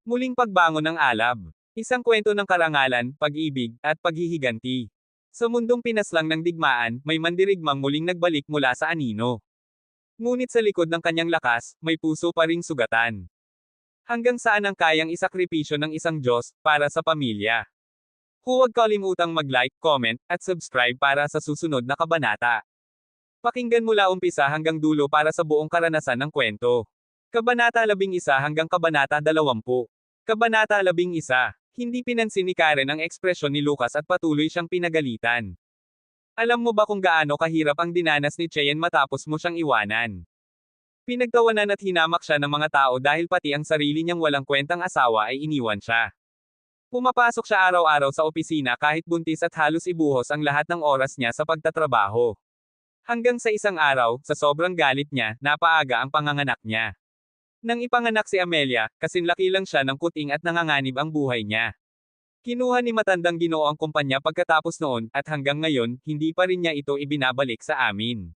Muling pagbangon ng alab. Isang kwento ng karangalan, pag-ibig, at paghihiganti. Sa mundong pinaslang ng digmaan, may mandirigmang muling nagbalik mula sa anino. Ngunit sa likod ng kanyang lakas, may puso pa ring sugatan. Hanggang saan ang kayang isakripisyo ng isang Diyos, para sa pamilya. Huwag kalimutang mag-like, comment, at subscribe para sa susunod na kabanata. Pakinggan mula umpisa hanggang dulo para sa buong karanasan ng kwento. Kabanata 11 hanggang Kabanata 20. Kabanata 11. Hindi pinansin ni Karen ang ekspresyon ni Lucas at patuloy siyang pinagalitan. Alam mo ba kung gaano kahirap ang dinanas ni Cheyenne matapos mo siyang iwanan? Pinagtawanan at hinamak siya ng mga tao dahil pati ang sarili niyang walang kwentang asawa ay iniwan siya. Pumapasok siya araw-araw sa opisina kahit buntis at halos ibuhos ang lahat ng oras niya sa pagtatrabaho. Hanggang sa isang araw, sa sobrang galit niya, napaaga ang panganganak niya. Nang ipanganak si Amelia, kasinlaki lang siya ng kuting at nanganganib ang buhay niya. Kinuha ni matandang Ginoo ang kumpanya pagkatapos noon, at hanggang ngayon, hindi pa rin niya ito ibinabalik sa amin.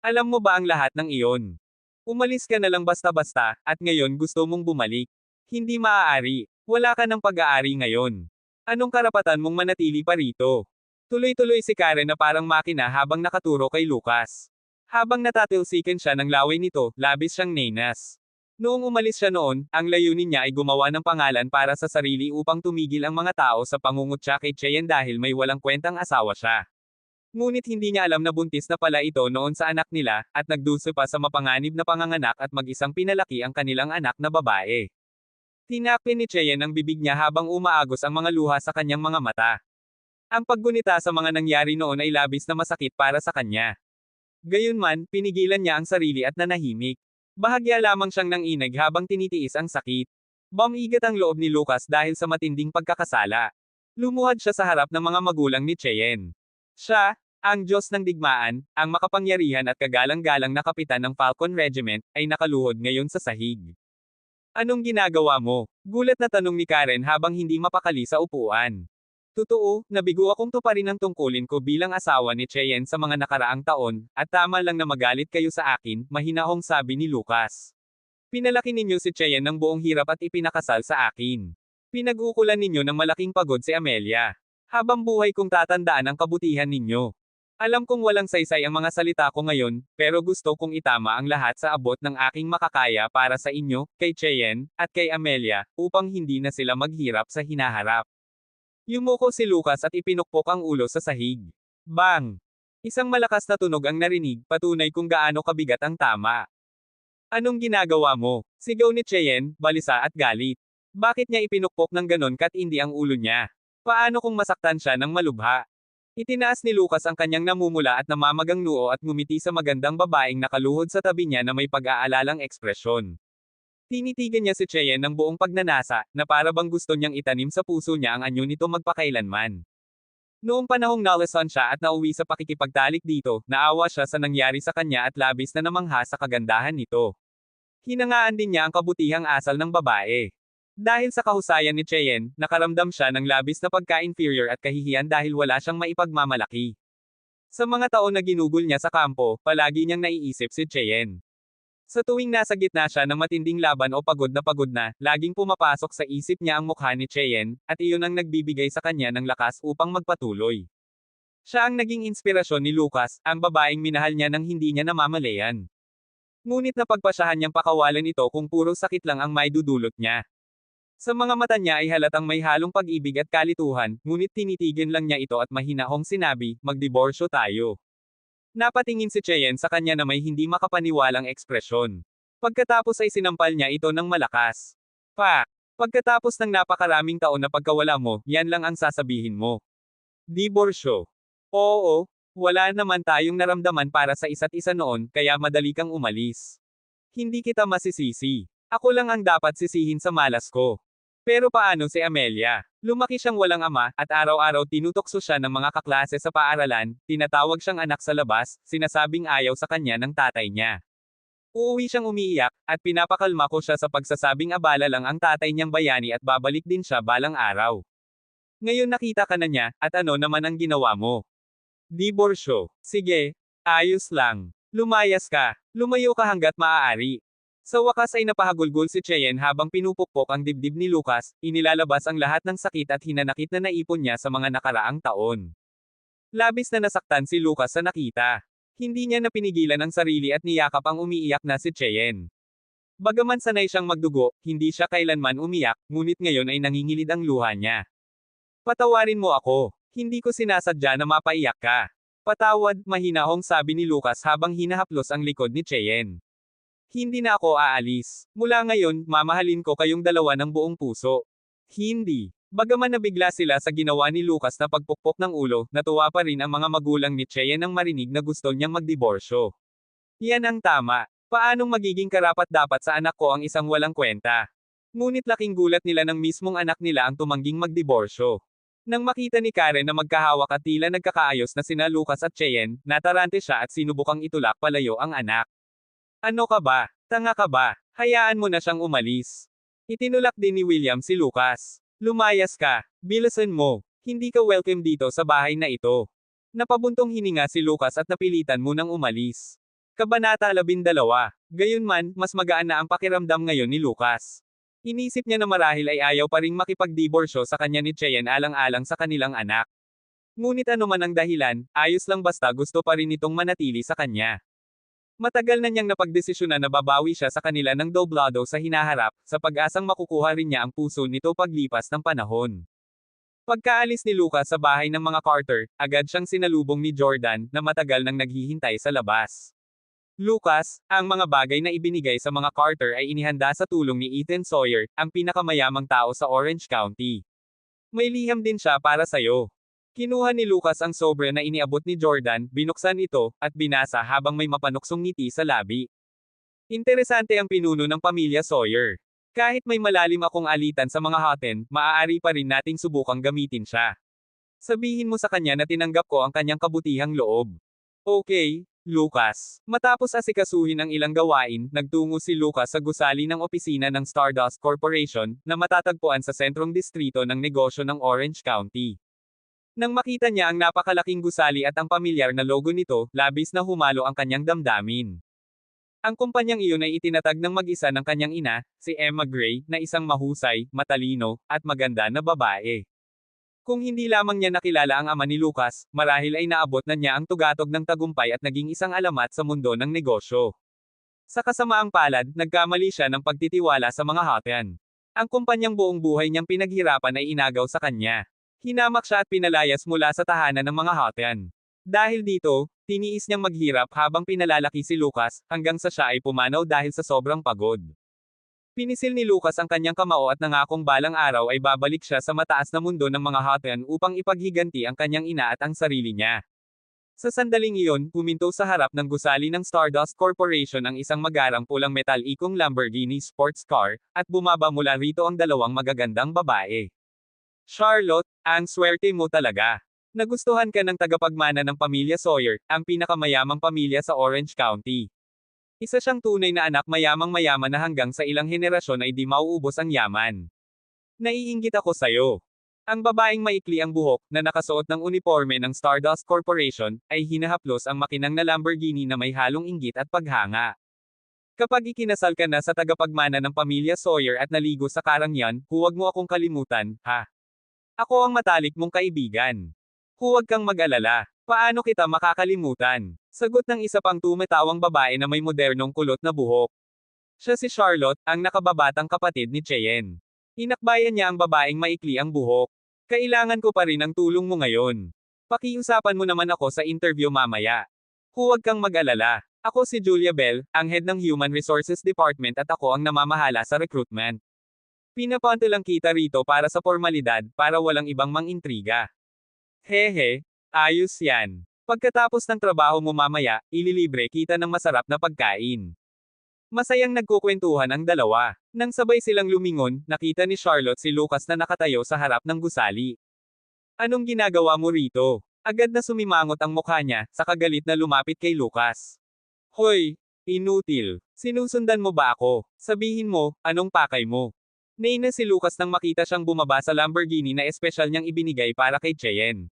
Alam mo ba ang lahat ng iyon? Umalis ka na lang basta-basta, at ngayon gusto mong bumalik. Hindi maaari. Wala ka ng pag-aari ngayon. Anong karapatan mong manatili pa rito? Tuloy-tuloy si Karen na parang makina habang nakaturo kay Lucas. Habang natatilsikan siya ng laway nito, labis siyang nenas. Noong umalis siya noon, ang layunin niya ay gumawa ng pangalan para sa sarili upang tumigil ang mga tao sa pangungutya kay Cheyenne dahil may walang kwentang asawa siya. Ngunit hindi niya alam na buntis na pala ito noon sa anak nila, at nagduso pa sa mapanganib na panganganak at mag-isang pinalaki ang kanilang anak na babae. Tinapin ni Cheyenne ang bibig niya habang umaagos ang mga luha sa kanyang mga mata. Ang paggunita sa mga nangyari noon ay labis na masakit para sa kanya. Gayunman, pinigilan niya ang sarili at nanahimik. Bahagya lamang siyang nanginig habang tinitiis ang sakit. Bumigat ang loob ni Lucas dahil sa matinding pagkakasala. Lumuhad siya sa harap ng mga magulang ni Cheyenne. Siya, ang Diyos ng digmaan, ang makapangyarihan at kagalang-galang na kapitan ng Falcon Regiment, ay nakaluhod ngayon sa sahig. Anong ginagawa mo? Gulat na tanong ni Karen habang hindi mapakali sa upuan. Totoo, nabigo akong tuparin ang tungkulin ko bilang asawa ni Cheyenne sa mga nakaraang taon, at tama lang na magalit kayo sa akin, mahinahong sabi ni Lucas. Pinalaki ninyo si Cheyenne ng buong hirap at ipinakasal sa akin. Pinag-ukulan ninyo ng malaking pagod si Amelia. Habang buhay kong tatandaan ang kabutihan ninyo. Alam kong walang saysay ang mga salita ko ngayon, pero gusto kong itama ang lahat sa abot ng aking makakaya para sa inyo, kay Cheyenne, at kay Amelia, upang hindi na sila maghirap sa hinaharap. Yumuko si Lucas at ipinukpok ang ulo sa sahig. Bang! Isang malakas na tunog ang narinig, patunay kung gaano kabigat ang tama. Anong ginagawa mo? Sigaw ni Cheyenne, balisa at galit. Bakit niya ipinukpok ng ganon katindi ang ulo niya? Paano kung masaktan siya ng malubha? Itinaas ni Lucas ang kanyang namumula at namamagang noo at ngumiti sa magandang babaeng nakaluhod sa tabi niya na may pag-aalalang ekspresyon. Tinitigan niya si Cheyenne ng buong pagnanasa, na para bang gusto niyang itanim sa puso niya ang anyo nito magpakailanman. Noong panahong nalason siya at nauwi sa pakikipagtalik dito, naawa siya sa nangyari sa kanya at labis na namangha sa kagandahan nito. Hinangaan din niya ang kabutihang asal ng babae. Dahil sa kahusayan ni Cheyenne, nakaramdam siya ng labis na pagka-inferior at kahihiyan dahil wala siyang maipagmamalaki. Sa mga taon na ginugol niya sa kampo, palagi niyang naiisip si Cheyenne. Sa tuwing nasa gitna siya ng matinding laban o pagod na, laging pumapasok sa isip niya ang mukha ni Cheyenne, at iyon ang nagbibigay sa kanya ng lakas upang magpatuloy. Siya ang naging inspirasyon ni Lucas, ang babaeng minahal niya nang hindi niya namamalayan. Ngunit napagpasyahan niyang pakawalan ito kung puro sakit lang ang maidudulot niya. Sa mga mata niya ay halatang may halong pag-ibig at kalituhan, ngunit tinitigil lang niya ito at mahinahong sinabi, magdiborsyo tayo. Napatingin si Cheyenne sa kanya na may hindi makapaniwalang ekspresyon. Pagkatapos ay sinampal niya ito ng malakas. Pagkatapos ng napakaraming taon na pagkawala mo, yan lang ang sasabihin mo. Diborsyo. Oo, wala naman tayong naramdaman para sa isa't isa noon, kaya madali kang umalis. Hindi kita masisisi. Ako lang ang dapat sisihin sa malas ko. Pero paano si Amelia? Lumaki siyang walang ama, at araw-araw tinutokso siya ng mga kaklase sa paaralan, tinatawag siyang anak sa labas, sinasabing ayaw sa kanya ng tatay niya. Uuwi siyang umiiyak, at pinapakalma ko siya sa pagsasabing abala lang ang tatay niyang bayani at babalik din siya balang araw. Ngayon nakita ka na niya, at ano naman ang ginawa mo? Diborsyo. Sige, ayos lang. Lumayas ka. Lumayo ka hanggat maaari. Sa wakas ay napahagulgol si Cheyenne habang pinupukpok ang dibdib ni Lucas, inilalabas ang lahat ng sakit at hinanakit na naipon niya sa mga nakaraang taon. Labis na nasaktan si Lucas sa nakita. Hindi niya napinigilan ang sarili at niyakap ang umiiyak na si Cheyenne. Bagaman sanay siyang magdugo, hindi siya kailanman umiyak, ngunit ngayon ay nangingilid ang luha niya. Patawarin mo ako. Hindi ko sinasadya na mapaiyak ka. Patawad, mahinahong sabi ni Lucas habang hinahaplos ang likod ni Cheyenne. Hindi na ako aalis. Mula ngayon, mamahalin ko kayong dalawa ng buong puso. Hindi. Bagaman nabigla sila sa ginawa ni Lucas na pagpukpok ng ulo, natuwa pa rin ang mga magulang ni Cheyenne nang marinig na gusto niyang magdiborsyo. Yan ang tama. Paanong magiging karapat-dapat sa anak ko ang isang walang kwenta? Ngunit laking gulat nila nang mismong anak nila ang tumangging magdiborsyo. Nang makita ni Karen na magkahawak at tila nagkakaayos na sina Lucas at Cheyenne, natarante siya at sinubukang itulak palayo ang anak. Ano ka ba? Tanga ka ba? Hayaan mo na siyang umalis. Itinulak din ni William si Lucas. Lumayas ka. Bilisan mo. Hindi ka welcome dito sa bahay na ito. Napabuntong hininga si Lucas at napilitan mo nang umalis. Kabanata 12. Gayunman, mas magaan na ang pakiramdam ngayon ni Lucas. Inisip niya na marahil ay ayaw pa ring makipagdiborsyo sa kanya ni Cheyenne alang-alang sa kanilang anak. Ngunit ano man ang dahilan, ayos lang basta gusto pa rin itong manatili sa kanya. Matagal na niyang napagdesisyonan na babawi siya sa kanila ng doblado sa hinaharap, sa pag-asang makukuha rin niya ang puso nito paglipas ng panahon. Pagkaalis ni Lucas sa bahay ng mga Carter, agad siyang sinalubong ni Jordan, na matagal nang naghihintay sa labas. Lucas, ang mga bagay na ibinigay sa mga Carter ay inihanda sa tulong ni Ethan Sawyer, ang pinakamayamang tao sa Orange County. May liham din siya para sa'yo. Kinuha ni Lucas ang sobre na iniabot ni Jordan, binuksan ito, at binasa habang may mapanuksong ngiti sa labi. Interesante ang pinuno ng pamilya Sawyer. Kahit may malalim akong alitan sa mga hoten, maaari pa rin nating subukang gamitin siya. Sabihin mo sa kanya na tinanggap ko ang kanyang kabutihang loob. Okay, Lucas. Matapos asikasuhin ang ilang gawain, nagtungo si Lucas sa gusali ng opisina ng Stardust Corporation, na matatagpuan sa sentrong distrito ng negosyo ng Orange County. Nang makita niya ang napakalaking gusali at ang pamilyar na logo nito, labis na humalo ang kanyang damdamin. Ang kumpanyang iyon ay itinatag ng mag-isa ng kanyang ina, si Emma Gray, na isang mahusay, matalino, at maganda na babae. Kung hindi lamang niya nakilala ang ama ni Lucas, marahil ay naabot na niya ang tugatog ng tagumpay at naging isang alamat sa mundo ng negosyo. Sa kasamaang palad, nagkamali siya ng pagtitiwala sa mga hoten. Ang kumpanyang buong buhay niyang pinaghirapan ay inagaw sa kanya. Hinamak siya at pinalayas mula sa tahanan ng mga hoten. Dahil dito, tiniis niyang maghirap habang pinalalaki si Lucas, hanggang sa siya ay pumanaw dahil sa sobrang pagod. Pinisil ni Lucas ang kanyang kamao at nangakong balang araw ay babalik siya sa mataas na mundo ng mga hoten upang ipaghiganti ang kanyang ina at ang sarili niya. Sa sandaling iyon, huminto sa harap ng gusali ng Stardust Corporation ang isang magarang pulang metal-ikong Lamborghini sports car, at bumaba mula rito ang dalawang magagandang babae. Charlotte, ang swerte mo talaga. Nagustuhan ka ng tagapagmana ng pamilya Sawyer, ang pinakamayamang pamilya sa Orange County. Isa siyang tunay na anak mayamang-mayaman na hanggang sa ilang henerasyon ay di mauubos ang yaman. Naiinggit ako sa'yo. Ang babaeng maikli ang buhok, na nakasuot ng uniforme ng Stardust Corporation, ay hinahaplos ang makinang na Lamborghini na may halong inggit at paghanga. Kapag ikinasal ka na sa tagapagmana ng pamilya Sawyer at naligo sa karangyan, huwag mo akong kalimutan, ha? Ako ang matalik mong kaibigan. Huwag kang mag-alala. Paano kita makakalimutan? Sagot ng isa pang tumatawang babae na may modernong kulot na buhok. Siya si Charlotte, ang nakababatang kapatid ni Cheyenne. Inakbayan niya ang babaeng maikli ang buhok. Kailangan ko pa rin ang tulong mo ngayon. Pakiusapan mo naman ako sa interview mamaya. Huwag kang mag-alala. Ako si Julia Bell, ang head ng Human Resources Department at ako ang namamahala sa recruitment. Pinapunta lang kita rito para sa formalidad, para walang ibang mang-intriga. Hehe, ayos yan. Pagkatapos ng trabaho mo mamaya, ililibre kita ng masarap na pagkain. Masayang nagkukwentuhan ang dalawa. Nang sabay silang lumingon, nakita ni Charlotte si Lucas na nakatayo sa harap ng gusali. Anong ginagawa mo rito? Agad na sumimangot ang mukha niya, sa kagalit na lumapit kay Lucas. Hoy, inutil. Sinusundan mo ba ako? Sabihin mo, anong pakay mo? Naina si Lucas nang makita siyang bumaba sa Lamborghini na espesyal niyang ibinigay para kay Cheyenne.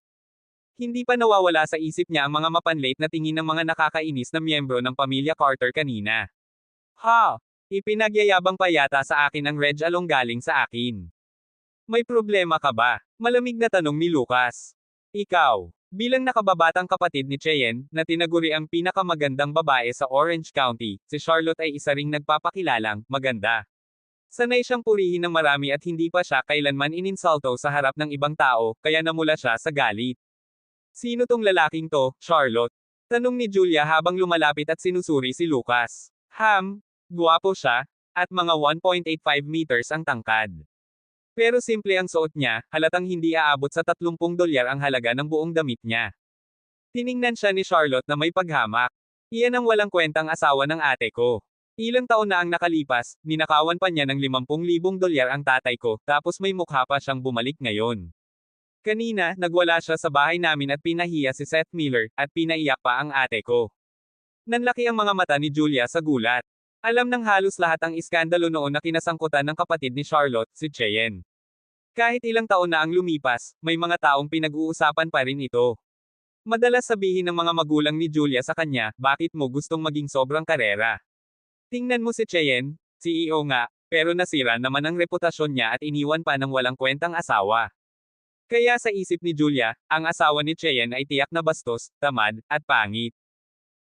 Hindi pa nawawala sa isip niya ang mga mapanlate na tingin ng mga nakakainis na miyembro ng pamilya Carter kanina. Ha! Ipinagyayabang pa yata sa akin ang Reg Along galing sa akin. May problema ka ba? Malamig na tanong ni Lucas. Ikaw, bilang nakababatang kapatid ni Cheyenne, na tinaguri ang pinakamagandang babae sa Orange County, si Charlotte ay isa ring nagpapakilalang maganda. Sanay siyang purihin ng marami at hindi pa siya kailanman ininsulto sa harap ng ibang tao, kaya namula siya sa galit. Sino tong lalaking to, Charlotte? Tanong ni Julia habang lumalapit at sinusuri si Lucas. Guwapo siya, at mga 1.85 meters ang tangkad. Pero simple ang suot niya, halatang hindi aabot sa $30 ang halaga ng buong damit niya. Tiningnan siya ni Charlotte na may paghamak. Iyan ang walang kwentang asawa ng ate ko. Ilang taon na ang nakalipas, ninakawan pa niya ng $50,000 ang tatay ko, tapos may mukha pa siyang bumalik ngayon. Kanina, nagwala siya sa bahay namin at pinahiya si Seth Miller, at pinaiyak pa ang ate ko. Nanlaki ang mga mata ni Julia sa gulat. Alam ng halos lahat ang iskandalo noon na kinasangkutan ng kapatid ni Charlotte, si Cheyenne. Kahit ilang taon na ang lumipas, may mga taong pinag-uusapan pa rin ito. Madalas sabihin ng mga magulang ni Julia sa kanya, bakit mo gustong maging sobrang karera? Tingnan mo si Cheyenne, CEO nga, pero nasira naman ang reputasyon niya at iniwan pa ng walang kwentang asawa. Kaya sa isip ni Julia, ang asawa ni Cheyenne ay tiyak na bastos, tamad, at pangit.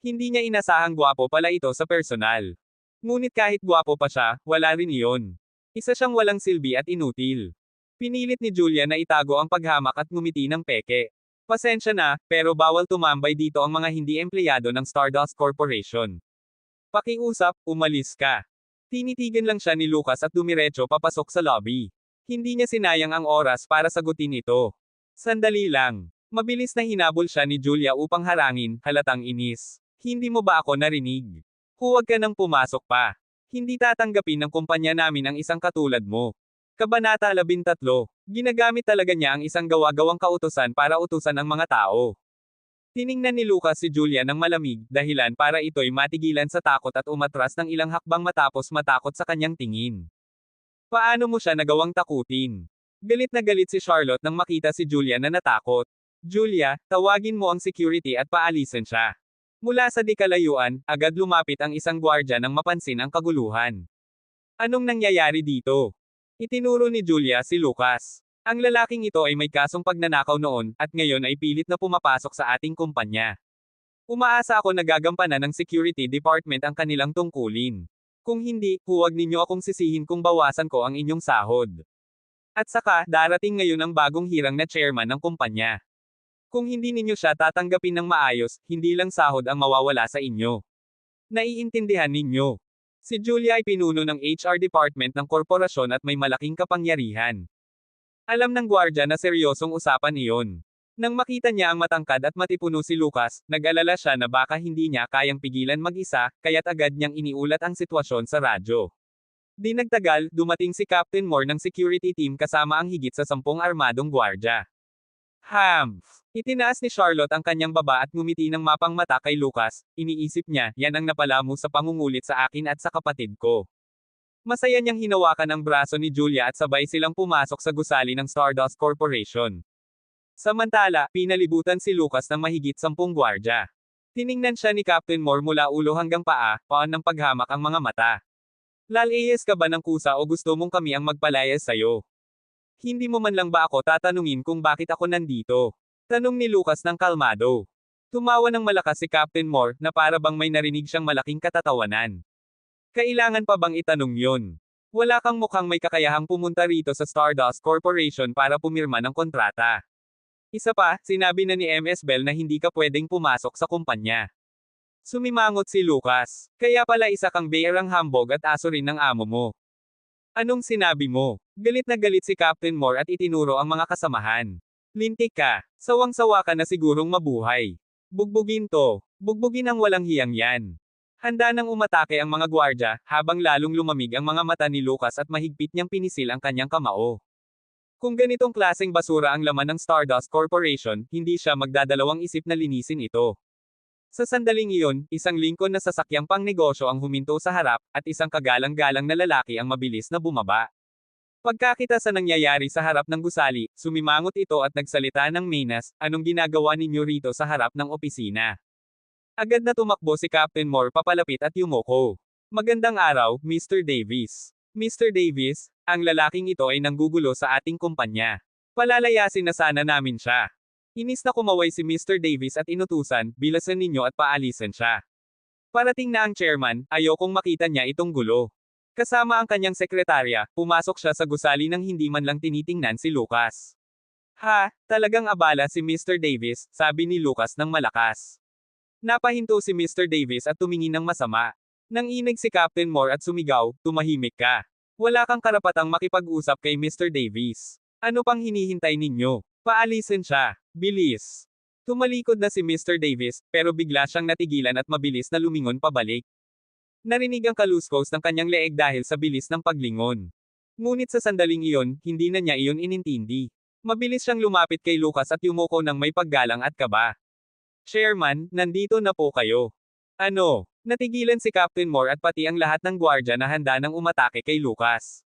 Hindi niya inasahang gwapo pala ito sa personal. Ngunit kahit gwapo pa siya, wala rin iyon. Isa siyang walang silbi at inutil. Pinilit ni Julia na itago ang paghamak at ngumiti ng peke. Pasensya na, pero bawal tumambay dito ang mga hindi empleyado ng Stardust Corporation. Pakiusap, umalis ka. Tinitigan lang siya ni Lucas at dumiretso papasok sa lobby. Hindi niya sinayang ang oras para sagutin ito. Sandali lang. Mabilis na hinabol siya ni Julia upang harangin, halatang inis. Hindi mo ba ako narinig? Huwag ka nang pumasok pa. Hindi tatanggapin ng kumpanya namin ang isang katulad mo. Kabanata 13. Ginagamit talaga niya ang isang gawa-gawang kautusan para utusan ang mga tao. Tiningnan ni Lucas si Julia ng malamig, dahilan para ito'y matigilan sa takot at umatras ng ilang hakbang matapos matakot sa kanyang tingin. Paano mo siya nagawang takutin? Galit na galit si Charlotte nang makita si Julia na natakot. Julia, tawagin mo ang security at paalisin siya. Mula sa di kalayuan, agad lumapit ang isang gwardya nang mapansin ang kaguluhan. Anong nangyayari dito? Itinuro ni Julia si Lucas. Ang lalaking ito ay may kasong pagnanakaw noon, at ngayon ay pilit na pumapasok sa ating kumpanya. Umaasa ako na gagampanan ng security department ang kanilang tungkulin. Kung hindi, huwag ninyo akong sisihin kung bawasan ko ang inyong sahod. At saka, darating ngayon ang bagong hirang na chairman ng kumpanya. Kung hindi ninyo siya tatanggapin ng maayos, hindi lang sahod ang mawawala sa inyo. Naiintindihan ninyo. Si Julia ay pinuno ng HR department ng korporasyon at may malaking kapangyarihan. Alam ng gwardya na seryosong usapan iyon. Nang makita niya ang matangkad at matipuno si Lucas, nag-alala siya na baka hindi niya kayang pigilan mag-isa, kaya't agad niyang iniulat ang sitwasyon sa radyo. Di nagtagal, dumating si Captain Moore ng security team kasama ang higit sa 10 armadong gwardya. Itinaas ni Charlotte ang kanyang baba at ngumiti ng mapang mata kay Lucas, iniisip niya, yan ang napala mo sa pangungulit sa akin at sa kapatid ko. Masaya niyang hinawakan ang braso ni Julia at sabay silang pumasok sa gusali ng Stardust Corporation. Samantala, pinalibutan si Lucas ng mahigit 10 gwardya. Tiningnan siya ni Captain Moore mula ulo hanggang paa, paan ng paghamak ang mga mata. Lalayas ka ba ng kusa o gusto mong kami ang magpalayas sa'yo? Hindi mo man lang ba ako tatanungin kung bakit ako nandito? Tanong ni Lucas ng kalmado. Tumawa ng malakas si Captain Moore na para bang may narinig siyang malaking katatawanan. Kailangan pa bang itanong yon? Wala kang mukhang may kakayahang pumunta rito sa Stardust Corporation para pumirma ng kontrata. Isa pa, sinabi na ni MS Bell na hindi ka pwedeng pumasok sa kumpanya. Sumimangot si Lucas. Kaya pala isa kang beerang hambog at aso rin ng amo mo. Anong sinabi mo? Galit na galit si Captain Moore at itinuro ang mga kasamahan. Lintik ka. Sawang-sawa ka na sigurong mabuhay. Bugbugin to. Bugbugin ang walang hiyang yan. Handa nang umatake ang mga gwardya, habang lalong lumamig ang mga mata ni Lucas at mahigpit niyang pinisil ang kanyang kamao. Kung ganitong klaseng basura ang laman ng Stardust Corporation, hindi siya magdadalawang isip na linisin ito. Sa sandaling iyon, isang Lincoln na sasakyang pangnegosyo ang huminto sa harap, at isang kagalang-galang na lalaki ang mabilis na bumaba. Pagkakita sa nangyayari sa harap ng gusali, sumimangot ito at nagsalita ng Minas, anong ginagawa ninyo rito sa harap ng opisina? Agad na tumakbo si Captain Moore papalapit at yumuko. Magandang araw, Mr. Davis. Mr. Davis, ang lalaking ito ay nanggugulo sa ating kumpanya. Palalayasin na sana namin siya. Inis na kumaway si Mr. Davis at inutusan, bilasan ninyo at paalisan siya. Parating na ang chairman, ayokong makita niya itong gulo. Kasama ang kanyang sekretarya, pumasok siya sa gusali nang hindi man lang tinitingnan si Lucas. Ha, talagang abala si Mr. Davis, sabi ni Lucas ng malakas. Napahinto si Mr. Davis at tumingin ng masama. Nang inig si Captain Moore at sumigaw, tumahimik ka. Wala kang karapatang makipag-usap kay Mr. Davis. Ano pang hinihintay ninyo? Paalisin siya. Bilis. Tumalikod na si Mr. Davis, pero bigla siyang natigilan at mabilis na lumingon pabalik. Narinig ang kaluskos ng kanyang leeg dahil sa bilis ng paglingon. Ngunit sa sandaling iyon, hindi na niya iyon inintindi. Mabilis siyang lumapit kay Lucas at yumuko ng may paggalang at kaba. Chairman, nandito na po kayo. Ano? Natigilan si Captain Moore at pati ang lahat ng gwardya na handa nang umatake kay Lucas.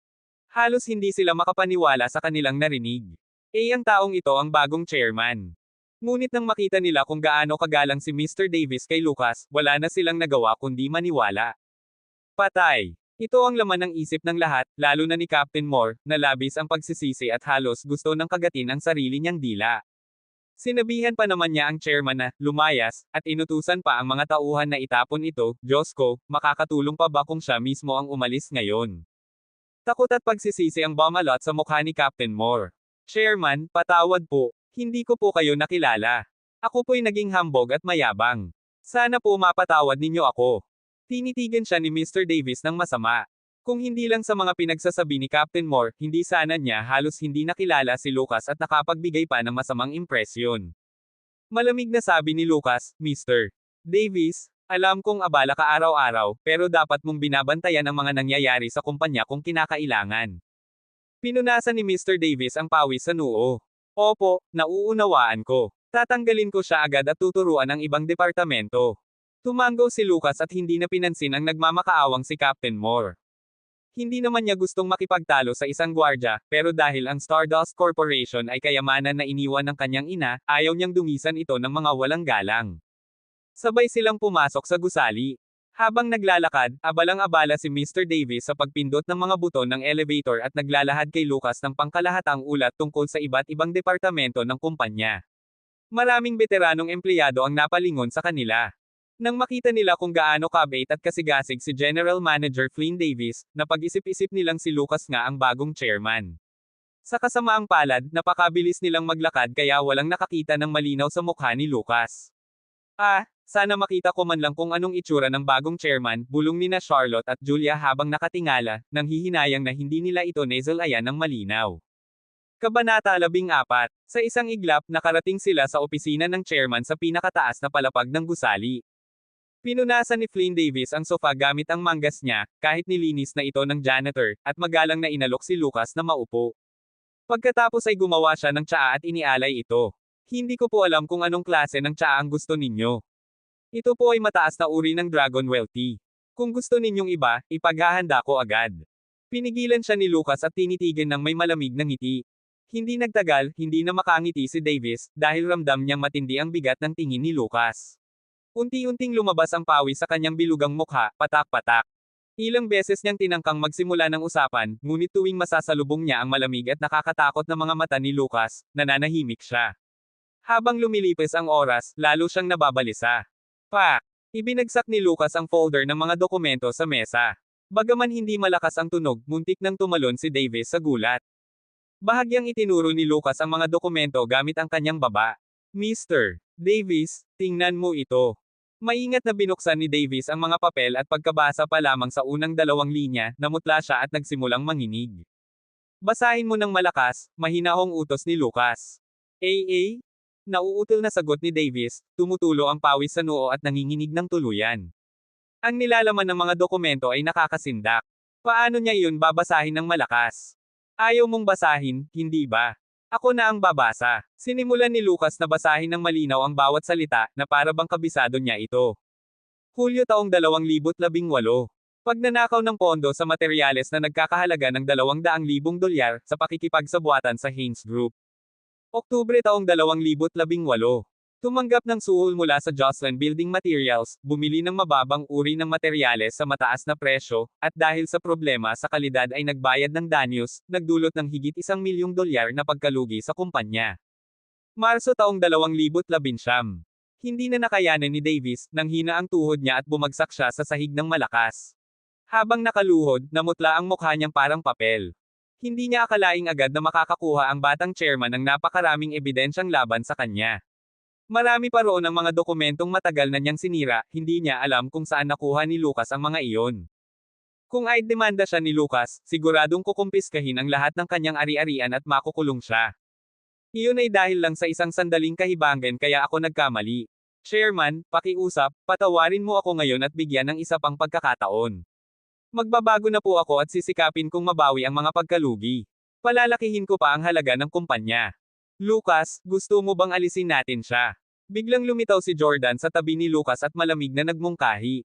Halos hindi sila makapaniwala sa kanilang narinig. Ang taong ito ang bagong chairman. Ngunit nang makita nila kung gaano kagalang si Mr. Davis kay Lucas, wala na silang nagawa kundi maniwala. Patay. Ito ang laman ng isip ng lahat, lalo na ni Captain Moore, na labis ang pagsisisi at halos gusto ng kagatin ang sarili niyang dila. Sinabihan pa naman niya ang chairman na, lumayas, at inutusan pa ang mga tauhan na itapon ito, Diyos ko, makakatulong pa ba kung siya mismo ang umalis ngayon? Takot at pagsisisi ang bumalot sa mukha ni Captain Moore. Chairman, patawad po, hindi ko po kayo nakilala. Ako po'y naging hambog at mayabang. Sana po mapatawad ninyo ako. Tinitigan siya ni Mr. Davis ng masama. Kung hindi lang sa mga pinagsasabi ni Captain Moore, hindi sana niya halos hindi nakilala si Lucas at nakapagbigay pa ng masamang impresyon. Malamig na sabi ni Lucas, Mr. Davis, alam kong abala ka araw-araw, pero dapat mong binabantayan ang mga nangyayari sa kumpanya kung kinakailangan. Pinunasan ni Mr. Davis ang pawis sa noo. Opo, nauunawaan ko. Tatanggalin ko siya agad at tuturuan ang ibang departamento. Tumango si Lucas at hindi na pinansin ang nagmamakaawang si Captain Moore. Hindi naman niya gustong makipagtalo sa isang gwardya, pero dahil ang Stardust Corporation ay kayamanan na iniwan ng kanyang ina, ayaw niyang dumisan ito ng mga walang galang. Sabay silang pumasok sa gusali. Habang naglalakad, abalang-abala si Mr. Davis sa pagpindot ng mga buton ng elevator at naglalahad kay Lucas ng pangkalahatang ulat tungkol sa iba't ibang departamento ng kumpanya. Maraming veteranong empleyado ang napalingon sa kanila. Nang makita nila kung gaano kabait at kasigasig si General Manager Flynn Davis, napag-isip-isip nilang si Lucas nga ang bagong chairman. Sa kasamaang palad, napakabilis nilang maglakad kaya walang nakakita ng malinaw sa mukha ni Lucas. Sana makita ko man lang kung anong itsura ng bagong chairman, bulong nina Charlotte at Julia habang nakatingala, nang hihinayang na hindi nila ito nasalayan ng malinaw. Kabanata 14. Sa isang iglap, nakarating sila sa opisina ng chairman sa pinakataas na palapag ng gusali. Pinunasan ni Flynn Davis ang sofa gamit ang manggas niya, kahit nilinis na ito ng janitor, at magalang na inalok si Lucas na maupo. Pagkatapos ay gumawa siya ng tsaa at inialay ito. Hindi ko po alam kung anong klase ng tsaa ang gusto ninyo. Ito po ay mataas na uri ng Dragonwell tea. Kung gusto ninyong iba, ipaghahanda ko agad. Pinigilan siya ni Lucas at tinitigan ng may malamig na ngiti. Hindi nagtagal, hindi na makangiti si Davis, dahil ramdam niyang matindi ang bigat ng tingin ni Lucas. Unti-unting lumabas ang pawis sa kanyang bilugang mukha, patak-patak. Ilang beses niyang tinangkang magsimula ng usapan, ngunit tuwing masasalubong niya ang malamig at nakakatakot na mga mata ni Lucas, nananahimik siya. Habang lumilipas ang oras, lalo siyang nababalisa. Ibinagsak ni Lucas ang folder ng mga dokumento sa mesa. Bagaman hindi malakas ang tunog, muntik nang tumalon si Davis sa gulat. Bahagyang itinuro ni Lucas ang mga dokumento gamit ang kanyang baba. Mr. Davis, tingnan mo ito. Maingat na binuksan ni Davis ang mga papel at pagkabasa pa lamang sa unang 2 linya, namutla siya at nagsimulang manginig. Basahin mo ng malakas, mahinahong utos ni Lucas. Nauutal na sagot ni Davis, tumutulo ang pawis sa noo at nanginginig ng tuluyan. Ang nilalaman ng mga dokumento ay nakakasindak. Paano niya iyon babasahin ng malakas? Ayaw mong basahin, hindi ba? Ako na ang babasa. Sinimulan ni Lucas na basahin ng malinaw ang bawat salita, na para bang kabisado niya ito. Hulyo taong 2018. Pagnanakaw ng pondo sa materyales na nagkakahalaga ng $200,000 sa pakikipagsabuatan sa Haynes Group. Oktubre taong 2018. Tumanggap ng suhol mula sa Jocelyn Building Materials, bumili ng mababang uri ng materyales sa mataas na presyo, at dahil sa problema sa kalidad ay nagbayad ng danyos, nagdulot ng higit $1 milyong na pagkalugi sa kumpanya. Marso taong 2019. Hindi na nakayanan ni Davis, nang hina ang tuhod niya at bumagsak siya sa sahig ng malakas. Habang nakaluhod, namutla ang mukha niyang parang papel. Hindi niya akalaing agad na makakakuha ang batang chairman ng napakaraming ebidensyang laban sa kanya. Marami pa roon ang mga dokumentong matagal na niyang sinira, hindi niya alam kung saan nakuha ni Lucas ang mga iyon. Kung ay demanda siya ni Lucas, siguradong kukumpiskahin ang lahat ng kanyang ari-arian at makukulong siya. Iyon ay dahil lang sa isang sandaling kahibangan kaya ako nagkamali. Chairman, pakiusap, patawarin mo ako ngayon at bigyan ng isa pang pagkakataon. Magbabago na po ako at sisikapin kong mabawi ang mga pagkalugi. Palalakihin ko pa ang halaga ng kumpanya. Lucas, gusto mo bang alisin natin siya? Biglang lumitaw si Jordan sa tabi ni Lucas at malamig na nagmungkahi.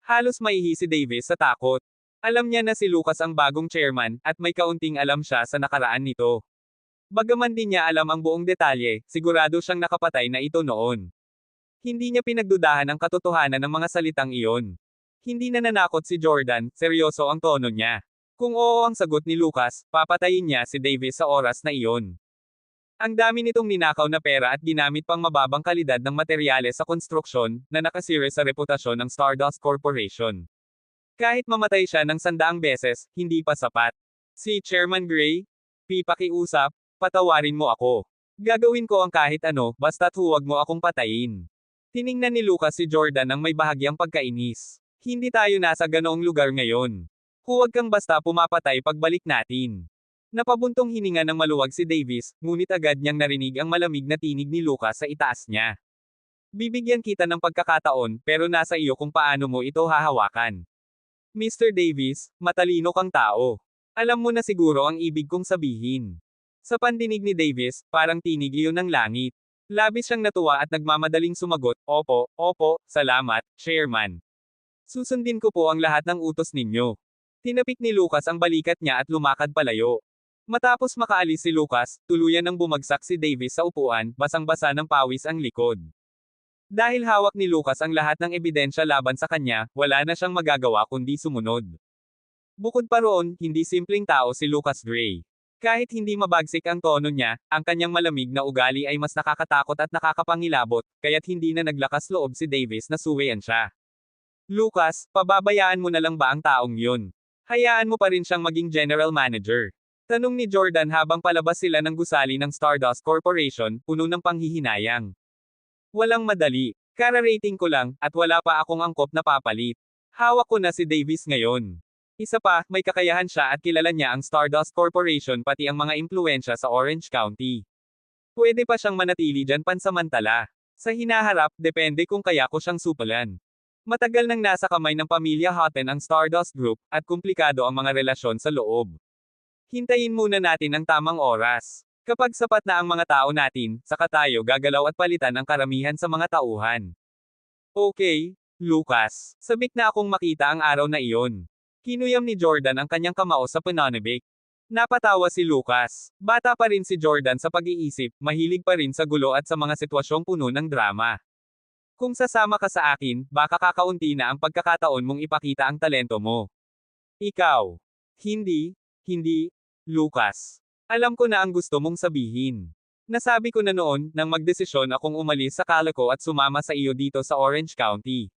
Halos maihi si Davis sa takot. Alam niya na si Lucas ang bagong chairman, at may kaunting alam siya sa nakaraan nito. Bagaman di niya alam ang buong detalye, sigurado siyang nakapatay na ito noon. Hindi niya pinagdudahan ang katotohanan ng mga salitang iyon. Hindi na nanakot si Jordan, seryoso ang tono niya. Kung oo ang sagot ni Lucas, papatayin niya si Davis sa oras na iyon. Ang dami nitong ninakaw na pera at ginamit pang mababang kalidad ng materyales sa konstruksyon, na nakasira sa reputasyon ng Stardust Corporation. Kahit mamatay siya ng 100 beses, hindi pa sapat. Si Chairman Gray, pakiusap, patawarin mo ako. Gagawin ko ang kahit ano, basta't huwag mo akong patayin. Tiningnan ni Lucas si Jordan ng may bahagyang pagkainis. Hindi tayo nasa ganoong lugar ngayon. Huwag kang basta pumapatay pagbalik natin. Napabuntong hininga ng maluwag si Davis, ngunit agad niyang narinig ang malamig na tinig ni Lucas sa itaas niya. Bibigyan kita ng pagkakataon, pero nasa iyo kung paano mo ito hahawakan. Mr. Davis, matalino kang tao. Alam mo na siguro ang ibig kong sabihin. Sa pandinig ni Davis, parang tinig iyon ng langit. Labis siyang natuwa at nagmamadaling sumagot, opo, salamat, Chairman. Susundin ko po ang lahat ng utos ninyo. Tinapik ni Lucas ang balikat niya at lumakad palayo. Matapos makaalis si Lucas, tuluyan nang bumagsak si Davis sa upuan, basang-basa ng pawis ang likod. Dahil hawak ni Lucas ang lahat ng ebidensya laban sa kanya, wala na siyang magagawa kundi sumunod. Bukod pa roon, hindi simpleng tao si Lucas Gray. Kahit hindi mabagsik ang tono niya, ang kanyang malamig na ugali ay mas nakakatakot at nakakapangilabot, kaya't hindi na naglakas loob si Davis na suwayan siya. Lucas, pababayaan mo na lang ba ang taong yun? Hayaan mo pa rin siyang maging general manager. Tanong ni Jordan habang palabas sila ng gusali ng Stardust Corporation, puno ng panghihinayang. Walang madali. Kara-rating ko lang, at wala pa akong angkop na papalit. Hawak ko na si Davis ngayon. Isa pa, may kakayahan siya at kilala niya ang Stardust Corporation pati ang mga impluensya sa Orange County. Pwede pa siyang manatili dyan pansamantala. Sa hinaharap, depende kung kaya ko siyang supalan. Matagal nang nasa kamay ng pamilya Houghton ang Stardust Group, at komplikado ang mga relasyon sa loob. Hintayin muna natin ang tamang oras. Kapag sapat na ang mga tao natin, saka tayo gagalaw at palitan ang karamihan sa mga tauhan. Okay, Lucas. Sabik na akong makita ang araw na iyon. Kinuyam ni Jordan ang kanyang kamao sa pananabik. Napatawa si Lucas. Bata pa rin si Jordan sa pag-iisip, mahilig pa rin sa gulo at sa mga sitwasyong puno ng drama. Kung sasama ka sa akin, baka kakaunti na ang pagkakataon mong ipakita ang talento mo. Ikaw. Hindi, Lucas. Alam ko na ang gusto mong sabihin. Nasabi ko na noon, nang magdesisyon akong umalis sa Calico at sumama sa iyo dito sa Orange County.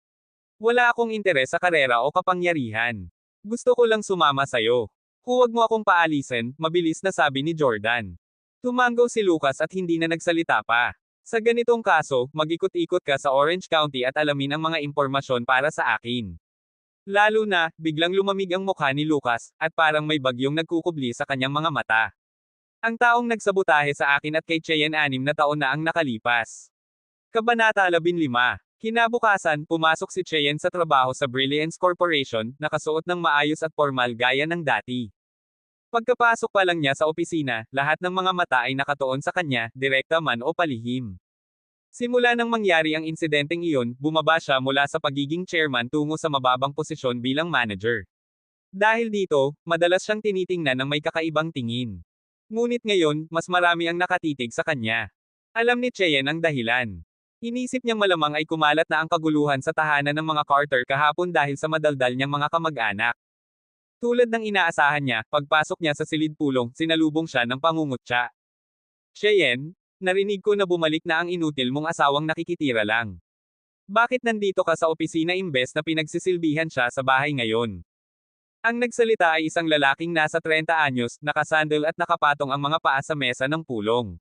Wala akong interes sa karera o kapangyarihan. Gusto ko lang sumama sa'yo. Huwag mo akong paalisin, mabilis na sabi ni Jordan. Tumango si Lucas at hindi na nagsalita pa. Sa ganitong kaso, mag-ikot-ikot ka sa Orange County at alamin ang mga impormasyon para sa akin. Lalo na, biglang lumamig ang mukha ni Lucas, at parang may bagyong nagkukubli sa kanyang mga mata. Ang taong nagsabotahe sa akin at kay Cheyenne 6 na taon na ang nakalipas. Kabanata 15. Kinabukasan, pumasok si Cheyenne sa trabaho sa Brilliance Corporation, nakasuot ng maayos at formal gaya ng dati. Pagkapasok pa lang niya sa opisina, lahat ng mga mata ay nakatuon sa kanya, direkta man o palihim. Simula nang mangyari ang insidenteng iyon, bumaba siya mula sa pagiging chairman tungo sa mababang posisyon bilang manager. Dahil dito, madalas siyang tinitingnan ng may kakaibang tingin. Ngunit ngayon, mas marami ang nakatitig sa kanya. Alam ni Cheyenne ang dahilan. Inisip niyang malamang ay kumalat na ang kaguluhan sa tahanan ng mga Carter kahapon dahil sa madaldal niyang mga kamag-anak. Tulad ng inaasahan niya, pagpasok niya sa silid-pulong, sinalubong siya ng pangungutya. Cheyenne, narinig ko na bumalik na ang inutil mong asawang nakikitira lang. Bakit nandito ka sa opisina imbes na pinagsisilbihan siya sa bahay ngayon? Ang nagsalita ay isang lalaking nasa 30 anyos, nakasandal at nakapatong ang mga paa sa mesa ng pulong.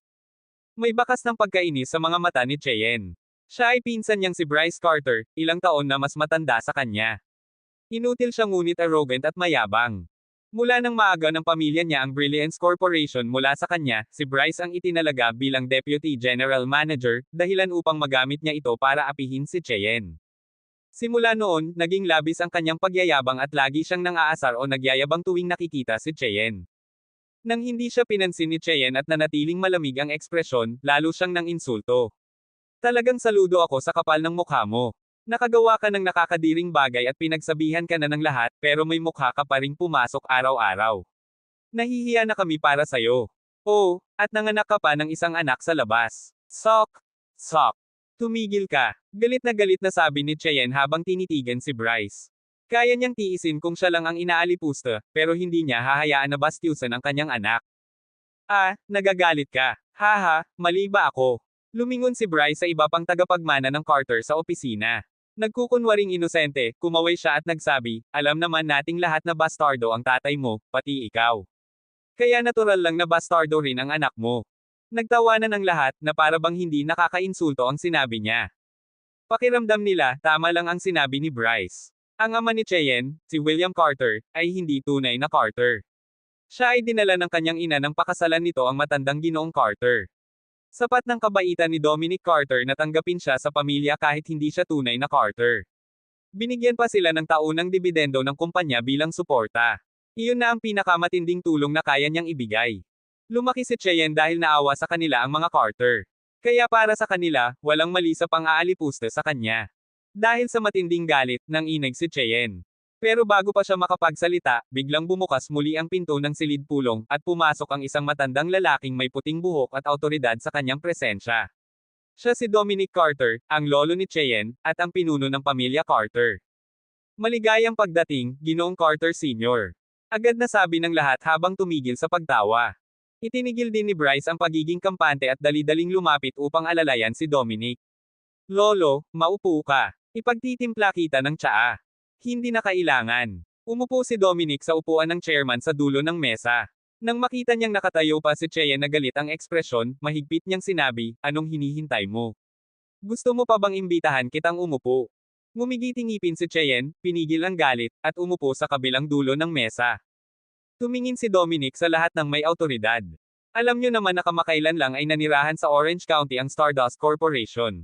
May bakas ng pagkainis sa mga mata ni Cheyenne. Siya ay pinsan niyang si Bryce Carter, ilang taon na mas matanda sa kanya. Inutil siya ngunit arrogant at mayabang. Mula nang maaga ng pamilya niya ang Brilliance Corporation mula sa kanya, si Bryce ang itinalaga bilang Deputy General Manager, dahilan upang magamit niya ito para apihin si Cheyenne. Simula noon, naging labis ang kanyang pagyayabang at lagi siyang nang-aasar o nagyayabang tuwing nakikita si Cheyenne. Nang hindi siya pinansin ni Cheyenne at nanatiling malamig ang ekspresyon, lalo siyang nang-insulto. Talagang saludo ako sa kapal ng mukha mo. Nakagawa ka ng nakakadiring bagay at pinagsabihan ka na ng lahat, pero may mukha ka pa ring pumasok araw-araw. Nahihiya na kami para sa'yo. Oh, at nanganak ka pa ng isang anak sa labas. Sok! Sok! Tumigil ka. Galit na sabi ni Cheyenne habang tinitigan si Bryce. Kaya niyang tiisin kung siya lang ang inaalipusta, pero hindi niya hahayaan na bastyusan ang kanyang anak. Ah, nagagalit ka. Haha, mali ba ako? Lumingon si Bryce sa iba pang tagapagmana ng Carter sa opisina. Nagkukunwaring inosente, kumaway siya at nagsabi, alam naman nating lahat na bastardo ang tatay mo, pati ikaw. Kaya natural lang na bastardo rin ang anak mo. Nagtawanan ang lahat, na para bang hindi nakakainsulto ang sinabi niya. Pakiramdam nila, tama lang ang sinabi ni Bryce. Ang ama ni Cheyenne, si William Carter, ay hindi tunay na Carter. Siya ay dinala ng kanyang ina nang pakasalan nito ang matandang Ginoong Carter. Sapat ng kabaitan ni Dominic Carter na tanggapin siya sa pamilya kahit hindi siya tunay na Carter. Binigyan pa sila ng taunang dibidendo ng kumpanya bilang suporta. Iyon na ang pinakamatinding tulong na kaya niyang ibigay. Lumaki si Cheyenne dahil naawa sa kanila ang mga Carter. Kaya para sa kanila, walang mali sa pang-aalipusta sa kanya. Dahil sa matinding galit, nanginig si Cheyenne. Pero bago pa siya makapagsalita, biglang bumukas muli ang pinto ng silid-pulong, at pumasok ang isang matandang lalaking may puting buhok at awtoridad sa kanyang presensya. Siya si Dominic Carter, ang lolo ni Cheyenne, at ang pinuno ng pamilya Carter. Maligayang pagdating, Ginoong Carter Sr. Agad na sabi ng lahat habang tumigil sa pagtawa. Itinigil din ni Bryce ang pagiging kampante at dali-daling lumapit upang alalayan si Dominic. Lolo, maupo ka. Ipagtitimpla kita ng tsaa. Hindi na kailangan. Umupo si Dominic sa upuan ng chairman sa dulo ng mesa. Nang makita niyang nakatayo pa si Cheyenne na galit ang ekspresyon, mahigpit niyang sinabi, anong hinihintay mo? Gusto mo pa bang imbitahan kitang umupo? Ngumigiti ngipin si Cheyenne, pinigil ang galit, at umupo sa kabilang dulo ng mesa. Tumingin si Dominic sa lahat ng may awtoridad. Alam niyo naman na kamakailan lang ay nanirahan sa Orange County ang Stardust Corporation.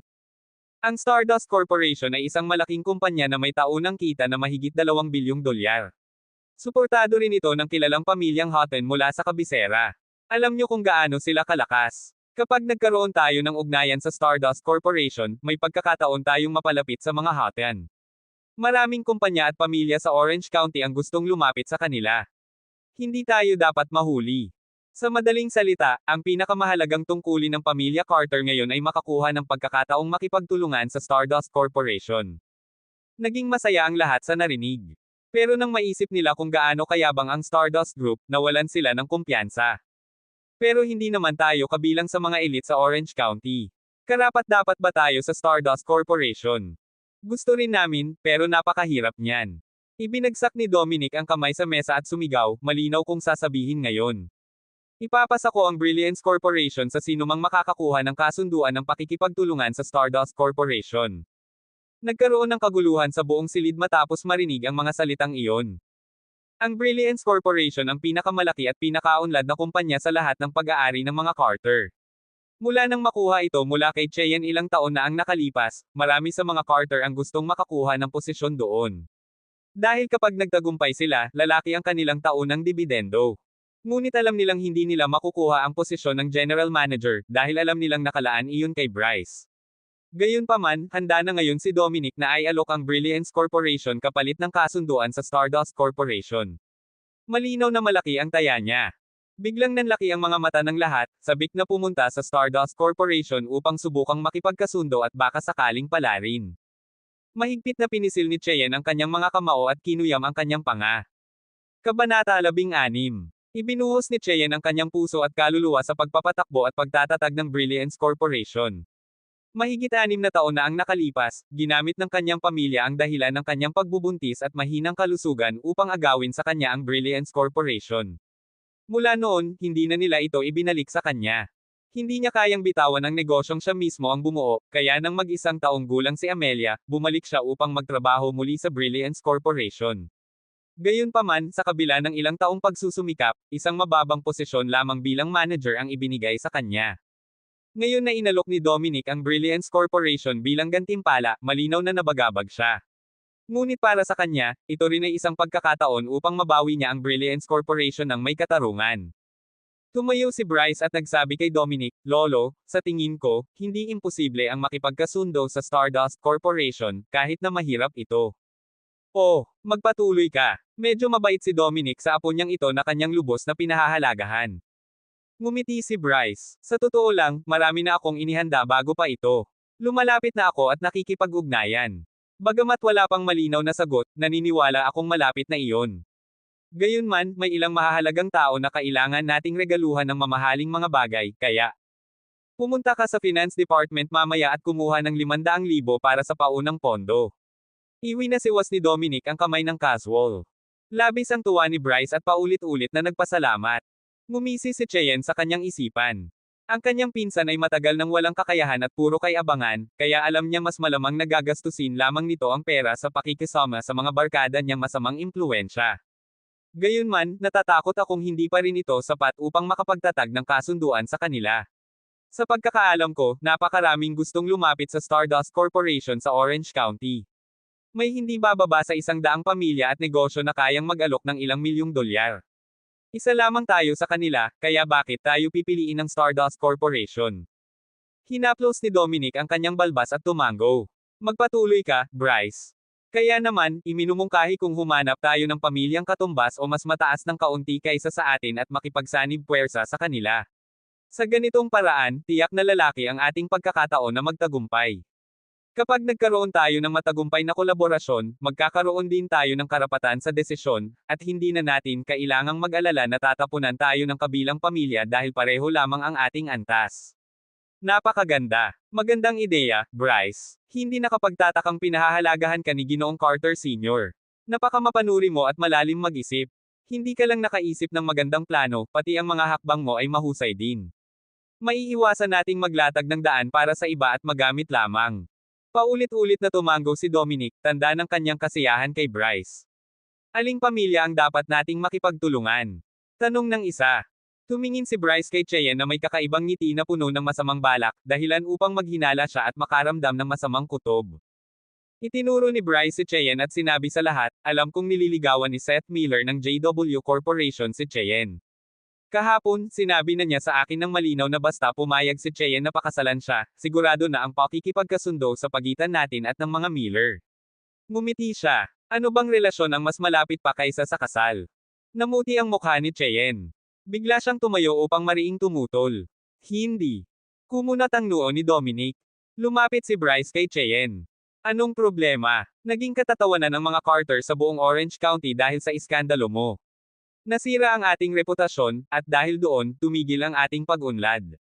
Ang Stardust Corporation ay isang malaking kumpanya na may taunang kita na mahigit 2 bilyong dolyar. Suportado rin ito ng kilalang pamilyang Houghton mula sa kabisera. Alam niyo kung gaano sila kalakas. Kapag nagkaroon tayo ng ugnayan sa Stardust Corporation, may pagkakataon tayong mapalapit sa mga Houghton. Maraming kumpanya at pamilya sa Orange County ang gustong lumapit sa kanila. Hindi tayo dapat mahuli. Sa madaling salita, ang pinakamahalagang tungkulin ng pamilya Carter ngayon ay makakuha ng pagkakataong makipagtulungan sa Stardust Corporation. Naging masaya ang lahat sa narinig. Pero nang maisip nila kung gaano kayabang ang Stardust Group, nawalan sila ng kumpiyansa. Pero hindi naman tayo kabilang sa mga elite sa Orange County. Karapat-dapat ba tayo sa Stardust Corporation? Gusto rin namin, pero napakahirap niyan. Ibinagsak ni Dominic ang kamay sa mesa at sumigaw, malinaw kong sasabihin ngayon. Ipapasa ko ang Brilliance Corporation sa sinumang makakakuha ng kasunduan ng pakikipagtulungan sa Stardust Corporation. Nagkaroon ng kaguluhan sa buong silid matapos marinig ang mga salitang iyon. Ang Brilliance Corporation ang pinakamalaki at pinakaunlad na kumpanya sa lahat ng pag-aari ng mga Carter. Mula nang makuha ito mula kay Cheyenne ilang taon na ang nakalipas, marami sa mga Carter ang gustong makakuha ng posisyon doon. Dahil kapag nagtagumpay sila, lalaki ang kanilang taunang dibidendo. Ngunit alam nilang hindi nila makukuha ang posisyon ng General Manager, dahil alam nilang nakalaan iyon kay Bryce. Gayunpaman, handa na ngayon si Dominic na i-alok ang Brilliance Corporation kapalit ng kasunduan sa Stardust Corporation. Malinaw na malaki ang taya niya. Biglang nanlaki ang mga mata ng lahat, sabik na pumunta sa Stardust Corporation upang subukang makipagkasundo at baka sakaling palarin. Mahigpit na pinisil ni Cheyenne ang kanyang mga kamao at kinuyam ang kanyang panga. Kabanata 16. Ibinuhos ni Cheyenne ang kanyang puso at kaluluwa sa pagpapatakbo at pagtatatag ng Brilliance Corporation. Mahigit 6 na taon na ang nakalipas, ginamit ng kanyang pamilya ang dahilan ng kanyang pagbubuntis at mahinang kalusugan upang agawin sa kanya ang Brilliance Corporation. Mula noon, hindi na nila ito ibinalik sa kanya. Hindi niya kayang bitawan ang negosyong siya mismo ang bumuo, kaya nang mag-1 taong gulang si Amelia, bumalik siya upang magtrabaho muli sa Brilliance Corporation. Gayunpaman, sa kabila ng ilang taong pagsusumikap, isang mababang posisyon lamang bilang manager ang ibinigay sa kanya. Ngayon na inalok ni Dominic ang Brilliance Corporation bilang gantimpala, malinaw na nabagabag siya. Ngunit para sa kanya, ito rin ay isang pagkakataon upang mabawi niya ang Brilliance Corporation ng may katarungan. Tumayo si Bryce at nagsabi kay Dominic, "Lolo, sa tingin ko, hindi imposible ang makipagkasundo sa Stardust Corporation, kahit na mahirap ito." "Oh, magpatuloy ka." Medyo mabait si Dominic sa apo niyang ito na kanyang lubos na pinahahalagahan. Ngumiti si Bryce. "Sa totoo lang, marami na akong inihanda bago pa ito. Lumalapit na ako at nakikipag-ugnayan. Bagamat wala pang malinaw na sagot, naniniwala akong malapit na iyon. Gayunman, may ilang mahahalagang tao na kailangan nating regaluhan ng mamahaling mga bagay, kaya pumunta ka sa Finance Department mamaya at kumuha ng 500,000 para sa paunang pondo." Iwinasiwas ni Dominic ang kamay ng casual. Labis ang tuwa ni Bryce at paulit-ulit na nagpasalamat. Ngumisi si Cheyenne sa kanyang isipan. Ang kanyang pinsan ay matagal nang walang kakayahan at puro kay abangan, kaya alam niya mas malamang nagagastusin lamang nito ang pera sa pakikisama sa mga barkada niyang masamang impluwensya. Gayunman, natatakot akong hindi pa rin ito sapat upang makapagtatag ng kasunduan sa kanila. Sa pagkakaalam ko, napakaraming gustong lumapit sa Stardust Corporation sa Orange County. May hindi bababa sa 100 pamilya at negosyo na kayang mag-alok ng ilang milyong dolyar. Isa lamang tayo sa kanila, kaya bakit tayo pipiliin ng Stardust Corporation? Hinaplos ni Dominic ang kanyang balbas at tumango. "Magpatuloy ka, Bryce. Kaya naman, iminumungkahi kung humanap tayo ng pamilyang katumbas o mas mataas ng kaunti kaysa sa atin at makipagsanib puwersa sa kanila. Sa ganitong paraan, tiyak na lalaki ang ating pagkakataon na magtagumpay. Kapag nagkaroon tayo ng matagumpay na kolaborasyon, magkakaroon din tayo ng karapatan sa desisyon, at hindi na natin kailangang mag-alala na tatapunan tayo ng kabilang pamilya dahil pareho lamang ang ating antas." Napakaganda. Magandang ideya, Bryce. Hindi nakapagtatakang pinahahalagahan ka ni Ginoong Carter Sr. Napakamapanuri mo at malalim mag-isip. Hindi ka lang nakaisip ng magandang plano, pati ang mga hakbang mo ay mahusay din. Maiiwasan nating maglatag ng daan para sa iba at magamit lamang. Paulit-ulit na tumango si Dominic, tanda ng kanyang kasiyahan kay Bryce. "Aling pamilya ang dapat nating makipagtulungan?" Tanong ng isa. Tumingin si Bryce kay Cheyenne na may kakaibang ngiti na puno ng masamang balak, dahilan upang maghinala siya at makaramdam ng masamang kutob. Itinuro ni Bryce si Cheyenne at sinabi sa lahat, "Alam kong nililigawan ni Seth Miller ng JW Corporation si Cheyenne. Kahapon, sinabi na niya sa akin ng malinaw na basta pumayag si Cheyenne na pakasalan siya, sigurado na ang pakikipagkasundo sa pagitan natin at ng mga Miller." Ngumiti siya. Ano bang relasyon ang mas malapit pa kaysa sa kasal? Namuti ang mukha ni Cheyenne. Bigla siyang tumayo upang mariing tumutol. "Hindi." Kumunat ang noo ni Dominic. Lumapit si Bryce kay Cheyenne. "Anong problema? Naging katatawanan ng mga Carter sa buong Orange County dahil sa iskandalo mo. Nasira ang ating reputasyon, at dahil doon, tumigil ang ating pag-unlad.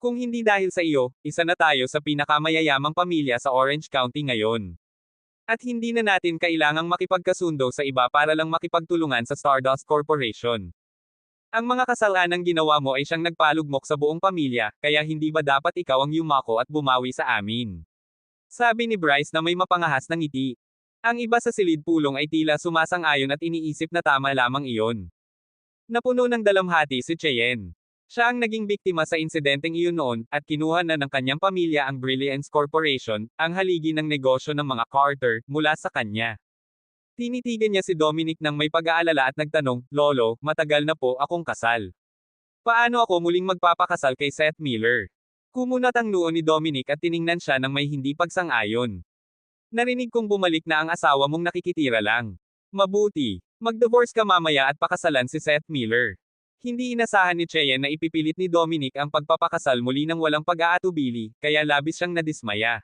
Kung hindi dahil sa iyo, isa na tayo sa pinakamayayamang pamilya sa Orange County ngayon. At hindi na natin kailangang makipagkasundo sa iba para lang makipagtulungan sa Stardust Corporation. Ang mga kasalanang ginawa mo ay siyang nagpalugmok sa buong pamilya, kaya hindi ba dapat ikaw ang yumako at bumawi sa amin?" Sabi ni Bryce na may mapangahas ng ngiti. Ang iba sa silid-pulong ay tila sumasang-ayon at iniisip na tama lamang iyon. Napuno ng dalamhati si Cheyenne. Siya ang naging biktima sa insidenteng iyon noon, at kinuha na ng kanyang pamilya ang Brilliance Corporation, ang haligi ng negosyo ng mga Carter, mula sa kanya. Tinitigan niya si Dominic nang may pag-aalala at nagtanong, "Lolo, matagal na po akong kasal. Paano ako muling magpapakasal kay Seth Miller?" Kumunat ang noo ni Dominic at tiningnan siya nang may hindi pagsang-ayon. "Narinig kong bumalik na ang asawa mong nakikitira lang. Mabuti. Mag-divorce ka mamaya at pakasalan si Seth Miller. Hindi inasahan ni Cheyenne na ipipilit ni Dominic ang pagpapakasal muli ng walang pag-aatubili, kaya labis siyang nadismaya.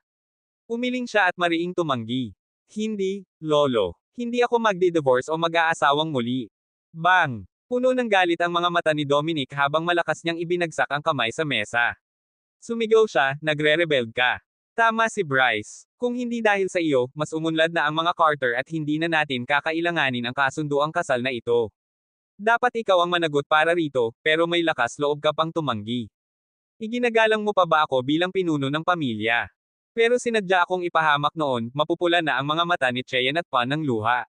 Umiling siya at mariing tumanggi. Hindi, Lolo. Hindi ako magdi-divorce o mag-aasawang muli. Bang! Puno ng galit ang mga mata ni Dominic habang malakas niyang ibinagsak ang kamay sa mesa. Sumigaw siya, nagre-rebel ka. Tama si Bryce. Kung hindi dahil sa iyo, mas umunlad na ang mga Carter at hindi na natin kakailanganin ang kasunduang kasal na ito. Dapat ikaw ang managot para rito, pero may lakas loob ka pang tumanggi. Iginagalang mo pa ba ako bilang pinuno ng pamilya? Pero sinadya akong ipahamak noon, mapupula na ang mga mata ni Cheyenne at Pan ng luha.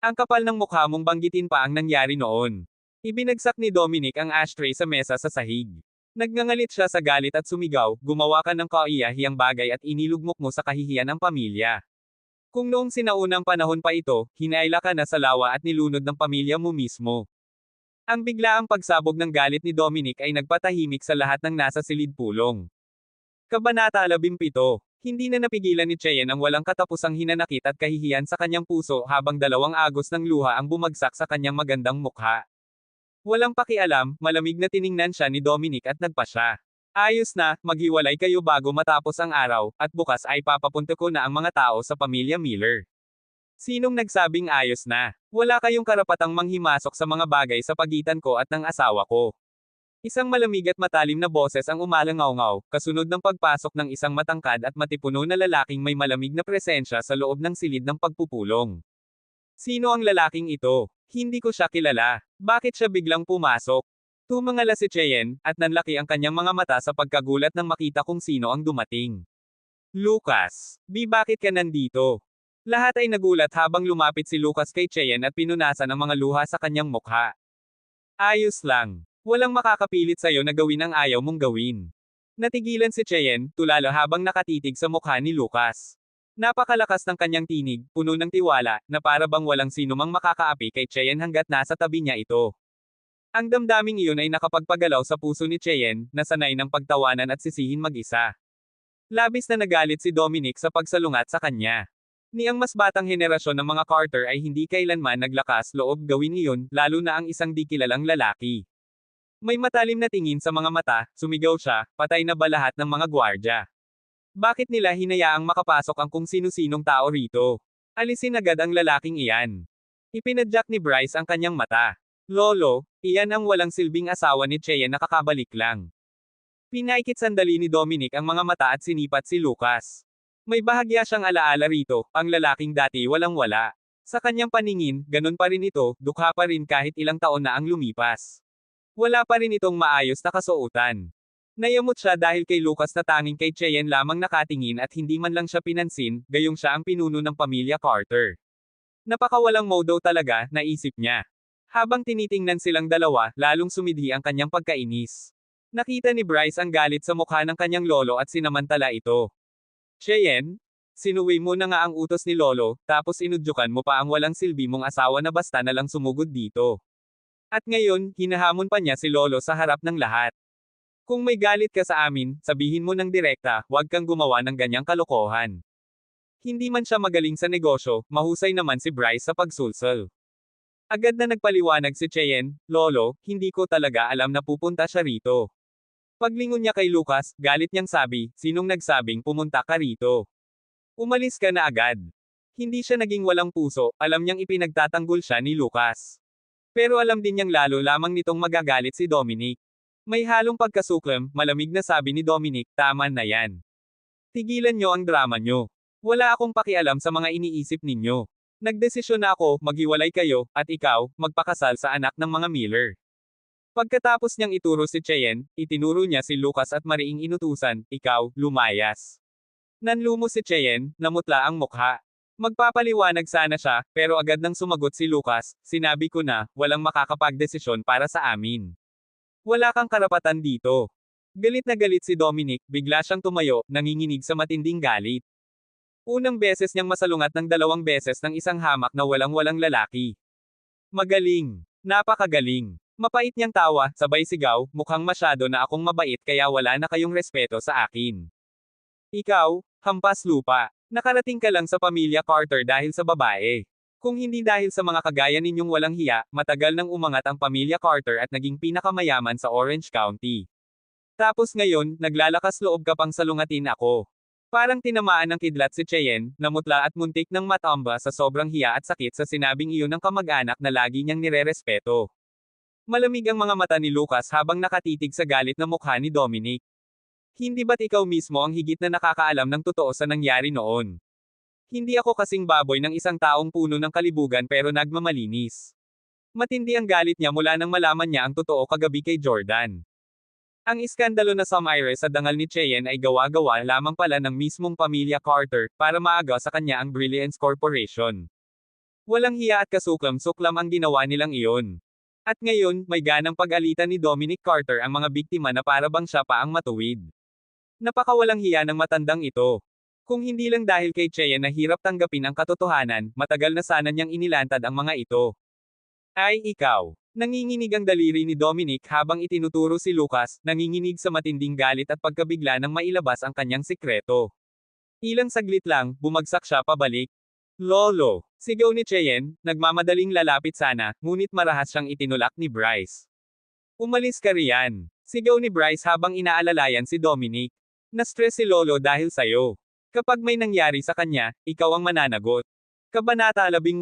Ang kapal ng mukha mong banggitin pa ang nangyari noon. Ibinagsak ni Dominic ang ashtray sa mesa sa sahig. Nagngangalit siya sa galit at sumigaw, gumawa ka ng kaiyahiyang bagay at inilugmok mo sa kahihiyan ng pamilya. Kung noong sinaunang panahon pa ito, hinaila ka na sa lawa at nilunod ng pamilya mo mismo. Ang biglaang pagsabog ng galit ni Dominic ay nagpatahimik sa lahat ng nasa silid pulong. Kabanata 17. Hindi na napigilan ni Cheyenne ang walang katapusang hinanakit at kahihiyan sa kanyang puso habang dalawang agos ng luha ang bumagsak sa kanyang magandang mukha. Walang pakialam, malamig na tiningnan siya ni Dominic at nagpasya. Ayos na, maghiwalay kayo bago matapos ang araw, at bukas ay papapunta ko na ang mga tao sa pamilya Miller. Sinong nagsabing ayos na? Wala kayong karapatang manghimasok sa mga bagay sa pagitan ko at ng asawa ko. Isang malamig at matalim na boses ang umalangaw-ngaw, kasunod ng pagpasok ng isang matangkad at matipuno na lalaking may malamig na presensya sa loob ng silid ng pagpupulong. Sino ang lalaking ito? Hindi ko siya kilala. Bakit siya biglang pumasok? Tumangala si Cheyenne, at nanlaki ang kanyang mga mata sa pagkagulat nang makita kung sino ang dumating. Lucas, bakit ka nandito? Lahat ay nagulat habang lumapit si Lucas kay Cheyenne at pinunasan ang mga luha sa kanyang mukha. Ayos lang. Walang makakapilit sa'yo na gawin ang ayaw mong gawin. Natigilan si Cheyenne, tulala habang nakatitig sa mukha ni Lucas. Napakalakas ng kanyang tinig, puno ng tiwala, na para bang walang sinumang makakaapi kay Cheyenne hanggat nasa tabi niya ito. Ang damdaming iyon ay nakapagpagalaw sa puso ni Cheyenne, na sanay ng pagtawanan at sisihin mag-isa. Labis na nagalit si Dominic sa pagsalungat sa kanya. Ni ang mas batang henerasyon ng mga Carter ay hindi kailanman naglakas loob gawin iyon, lalo na ang isang di kilalang lalaki. May matalim na tingin sa mga mata, sumigaw siya, patay na ba lahat ng mga gwardya? Bakit nila hinayaang makapasok ang kung sino-sinong tao rito? Alisin agad ang lalaking iyan. Ipinadyak ni Bryce ang kanyang mata. Lolo, iyan ang walang silbing asawa ni Cheyenne na kakabalik lang. Pinaikit sandali ni Dominic ang mga mata at sinipat si Lucas. May bahagya siyang alaala rito, ang lalaking dati walang-wala. Sa kanyang paningin, ganun pa rin ito, dukha pa rin kahit ilang taon na ang lumipas. Wala pa rin itong maayos na kasuotan. Nayamot siya dahil kay Lucas na tanging kay Cheyenne lamang nakatingin at hindi man lang siya pinansin, gayong siya ang pinuno ng pamilya Carter. Napakawalang modo talaga, naisip niya. Habang tinitingnan silang dalawa, lalong sumidhi ang kanyang pagkainis. Nakita ni Bryce ang galit sa mukha ng kanyang lolo at sinamantala ito. Cheyenne, sinuwi mo na nga ang utos ni lolo, tapos inudyukan mo pa ang walang silbi mong asawa na basta na lang sumugod dito. At ngayon, hinahamon pa niya si lolo sa harap ng lahat. Kung may galit ka sa amin, sabihin mo ng direkta, huwag kang gumawa ng ganyang kalokohan. Hindi man siya magaling sa negosyo, mahusay naman si Bryce sa pagsulsol. Agad na nagpaliwanag si Cheyenne, Lolo, hindi ko talaga alam na pupunta siya rito. Paglingon niya kay Lucas, galit niyang sabi, sinong nagsabing pumunta ka rito? Umalis ka na agad. Hindi siya naging walang puso, alam niyang ipinagtatanggol siya ni Lucas. Pero alam din niyang lalo lamang nitong magagalit si Dominic. May halong pagkasuklam, malamig na sabi ni Dominic, tama na yan. Tigilan niyo ang drama niyo. Wala akong pakialam sa mga iniisip ninyo. Nagdesisyon na ako, maghiwalay kayo, at ikaw, magpakasal sa anak ng mga Miller. Pagkatapos niyang ituro si Cheyenne, itinuro niya si Lucas at mariing inutusan, ikaw, lumayas. Nanlumo si Cheyenne, namutla ang mukha. Magpapaliwanag sana siya, pero agad nang sumagot si Lucas, sinabi ko na, walang makakapagdesisyon para sa amin. Wala kang karapatan dito. Galit na galit si Dominic, bigla siyang tumayo, nanginginig sa matinding galit. Unang beses niyang masalungat ng 2 beses ng isang hamak na walang-walang lalaki. Magaling. Napakagaling. Mapait niyang tawa, sabay sigaw, mukhang masyado na akong mabait kaya wala na kayong respeto sa akin. Ikaw, hampas lupa. Nakarating ka lang sa pamilya Carter dahil sa babae. Kung hindi dahil sa mga kagaya ninyong walang hiya, matagal nang umangat ang pamilya Carter at naging pinakamayaman sa Orange County. Tapos ngayon, naglalakas loob ka pang salungatin ako. Parang tinamaan ng kidlat si Cheyenne, namutla at muntik ng matamba sa sobrang hiya at sakit sa sinabing iyon ng kamag-anak na lagi niyang nirerespeto. Malamig ang mga mata ni Lucas habang nakatitig sa galit na mukha ni Dominic. Hindi ba't ikaw mismo ang higit na nakakaalam ng totoo sa nangyari noon? Hindi ako kasing baboy ng isang taong puno ng kalibugan pero nagmamalinis. Matindi ang galit niya mula nang malaman niya ang totoo kagabi kay Jordan. Ang iskandalo na sumaire sa dangal ni Cheyenne ay gawa-gawa lamang pala ng mismong pamilya Carter para maaga sa kanya ang Brilliance Corporation. Walang hiya at kasuklam-suklam ang ginawa nilang iyon. At ngayon, may ganang pag-alitan ni Dominic Carter ang mga biktima na para bang siya pa ang matuwid. Napakawalang hiya ng matandang ito. Kung hindi lang dahil kay Cheyenne na hirap tanggapin ang katotohanan, matagal na sana niyang inilantad ang mga ito. Ay ikaw. Nanginginig ang daliri ni Dominic habang itinuturo si Lucas, nanginginig sa matinding galit at pagkabigla nang mailabas ang kanyang sikreto. Ilang saglit lang, bumagsak siya pabalik. Lolo! Sigaw ni Cheyenne, nagmamadaling lalapit sana, ngunit marahas siyang itinulak ni Bryce. Umalis ka riyan! Sigaw ni Bryce habang inaalalayan si Dominic. Na-stress si Lolo dahil sayo. Kapag may nangyari sa kanya, ikaw ang mananagot. Kabanata 18.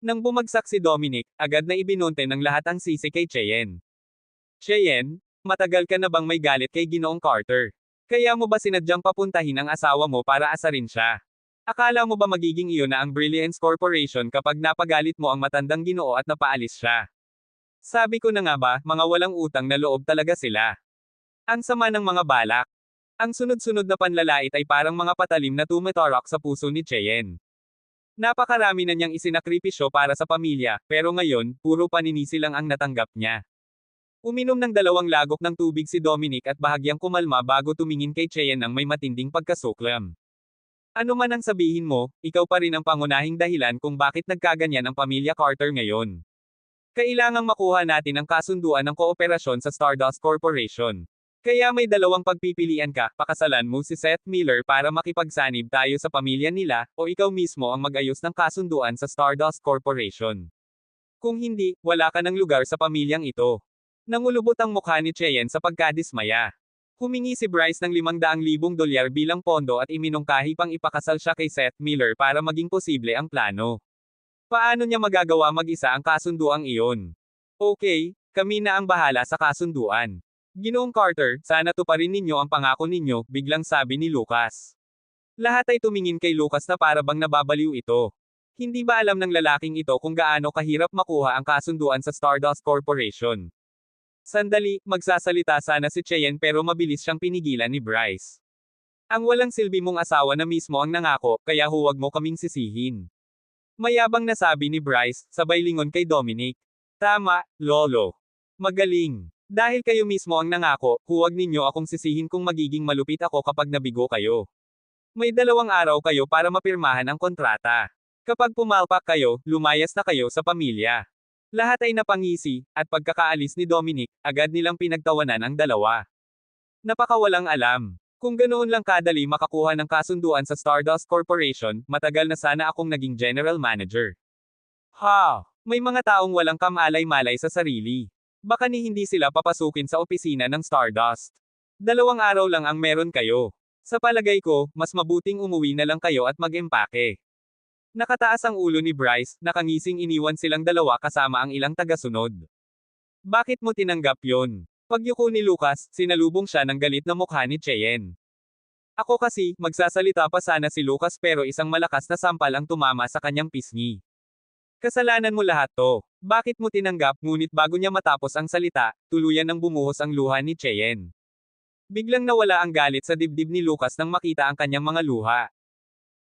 Nang bumagsak si Dominic, agad na ibinunte ng lahat ang sisi kay Cheyenne. Cheyenne, matagal ka na bang may galit kay Ginoong Carter? Kaya mo ba sinadyang papuntahin ang asawa mo para asarin siya? Akala mo ba magiging iyon na ang Brilliance Corporation kapag napagalit mo ang matandang Ginoo at napaalis siya? Sabi ko na nga ba, mga walang utang na loob talaga sila. Ang sama ng mga balak. Ang sunod-sunod na panlalait ay parang mga patalim na tumatarok sa puso ni Cheyenne. Napakarami na niyang isinakripisyo para sa pamilya, pero ngayon, puro paninisi lang ang natanggap niya. Uminom ng 2 lagok ng tubig si Dominic at bahagyang kumalma bago tumingin kay Cheyenne ng may matinding pagkasuklam. Ano man ang sabihin mo, ikaw pa rin ang pangunahing dahilan kung bakit nagkaganyan ang pamilya Carter ngayon. Kailangang makuha natin ang kasunduan ng kooperasyon sa Stardust Corporation. Kaya may dalawang pagpipilian ka, pakasalan mo si Seth Miller para makipagsanib tayo sa pamilya nila, o ikaw mismo ang mag-ayos ng kasunduan sa Stardust Corporation. Kung hindi, wala ka ng lugar sa pamilyang ito. Nangulubot ang mukha ni Cheyenne sa pagkadismaya. Humingi si Bryce ng $500,000 bilang pondo at iminungkahi pang ipakasal siya kay Seth Miller para maging posible ang plano. Paano niya magagawa mag-isa ang kasunduang iyon? Okay, kami na ang bahala sa kasunduan. Ginoong Carter, sana tuparin ninyo ang pangako ninyo, biglang sabi ni Lucas. Lahat ay tumingin kay Lucas na para bang nababaliw ito. Hindi ba alam ng lalaking ito kung gaano kahirap makuha ang kasunduan sa Stardust Corporation? Sandali, magsasalita sana si Cheyenne pero mabilis siyang pinigilan ni Bryce. Ang walang silbi mong asawa na mismo ang nangako, kaya huwag mo kaming sisihin. Mayabang na sabi ni Bryce, sabay lingon kay Dominic. Tama, Lolo. Magaling. Dahil kayo mismo ang nangako, huwag ninyo akong sisihin kung magiging malupit ako kapag nabigo kayo. May 2 araw kayo para mapirmahan ang kontrata. Kapag pumalpak kayo, lumayas na kayo sa pamilya. Lahat ay napangisi, at pagkakaalis ni Dominic, agad nilang pinagtawanan ang dalawa. Napakawalang alam. Kung ganoon lang kadali makakuha ng kasunduan sa Stardust Corporation, matagal na sana akong naging general manager. Ha! May mga taong walang kamalay-malay sa sarili. Baka ni hindi sila papasukin sa opisina ng Stardust. 2 araw lang ang meron kayo. Sa palagay ko, mas mabuting umuwi na lang kayo at mag-empake. Nakataas ang ulo ni Bryce, nakangising iniwan silang dalawa kasama ang ilang tagasunod. Bakit mo tinanggap yon? Pagyuko ni Lucas, sinalubong siya ng galit na mukha ni Cheyenne. Ako kasi, magsasalita pa sana si Lucas pero isang malakas na sampal ang tumama sa kanyang pisngi. Kasalanan mo lahat to. Bakit mo tinanggap, ngunit bago niya matapos ang salita, tuluyan nang bumuhos ang luha ni Cheyenne. Biglang nawala ang galit sa dibdib ni Lucas nang makita ang kanyang mga luha.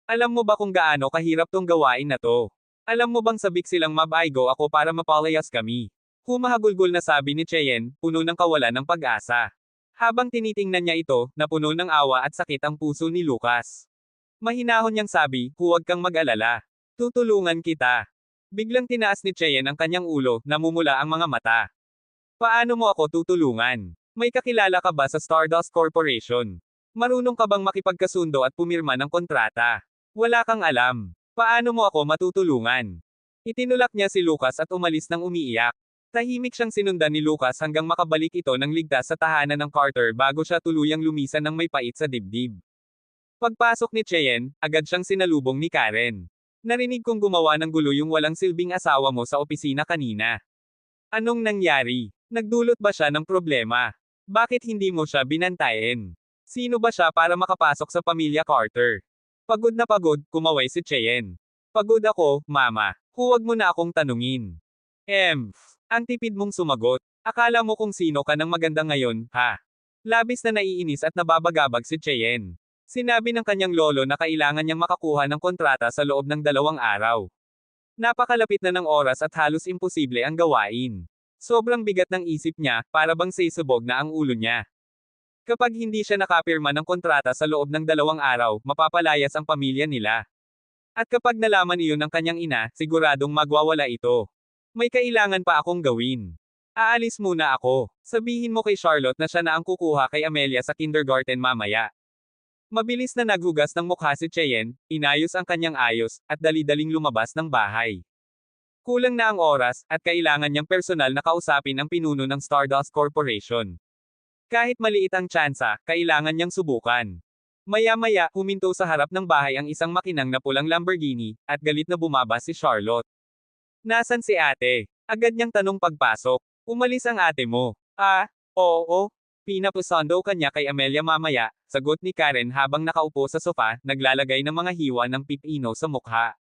Alam mo ba kung gaano kahirap tong gawain na to? Alam mo bang sabik silang mabaigo ako para mapalayas kami? Humahagulgol na sabi ni Cheyenne, puno ng kawalan ng pag-asa. Habang tinitingnan niya ito, napuno ng awa at sakit ang puso ni Lucas. Mahinahon niyang sabi, huwag kang mag-alala. Tutulungan kita. Biglang tinaas ni Cheyenne ang kanyang ulo, namumula ang mga mata. Paano mo ako tutulungan? May kakilala ka ba sa Stardust Corporation? Marunong ka bang makipagkasundo at pumirma ng kontrata? Wala kang alam. Paano mo ako matutulungan? Itinulak niya si Lucas at umalis ng umiiyak. Tahimik siyang sinundan ni Lucas hanggang makabalik ito ng ligtas sa tahanan ng Carter bago siya tuluyang lumisan ng may pait sa dibdib. Pagpasok ni Cheyenne, agad siyang sinalubong ni Karen. Narinig kong gumawa ng gulo yung walang silbing asawa mo sa opisina kanina. Anong nangyari? Nagdulot ba siya ng problema? Bakit hindi mo siya binantayin? Sino ba siya para makapasok sa pamilya Carter? Pagod na pagod, kumaway si Cheyenne. Pagod ako, mama. Huwag mo na akong tanungin. Ang tipid mong sumagot. Akala mo kung sino ka ng maganda ngayon, ha? Labis na naiinis at nababagabag si Cheyenne. Sinabi ng kanyang lolo na kailangan niyang makakuha ng kontrata sa loob ng 2 araw. Napakalapit na ng oras at halos imposible ang gawain. Sobrang bigat ng isip niya, para bang sisubog na ang ulo niya. Kapag hindi siya nakapirma ng kontrata sa loob ng 2 araw, mapapalayas ang pamilya nila. At kapag nalaman iyon ng kanyang ina, siguradong magwawala ito. May kailangan pa akong gawin. Aalis muna ako. Sabihin mo kay Charlotte na siya na ang kukuha kay Amelia sa kindergarten mamaya. Mabilis na naghugas ng mukha si Cheyenne, inayos ang kanyang ayos, at dali-daling lumabas ng bahay. Kulang na ang oras, at kailangan niyang personal na kausapin ang pinuno ng Stardust Corporation. Kahit maliit ang tsansa, kailangan niyang subukan. Maya-maya, huminto sa harap ng bahay ang isang makinang na pulang Lamborghini, at galit na bumaba si Charlotte. Nasaan si ate? Agad niyang tanong pagpasok. Umalis ang ate mo. Oo. Pinapasando kanya kay Amelia mamaya, sagot ni Karen habang nakaupo sa sofa, naglalagay ng mga hiwa ng pipino sa mukha.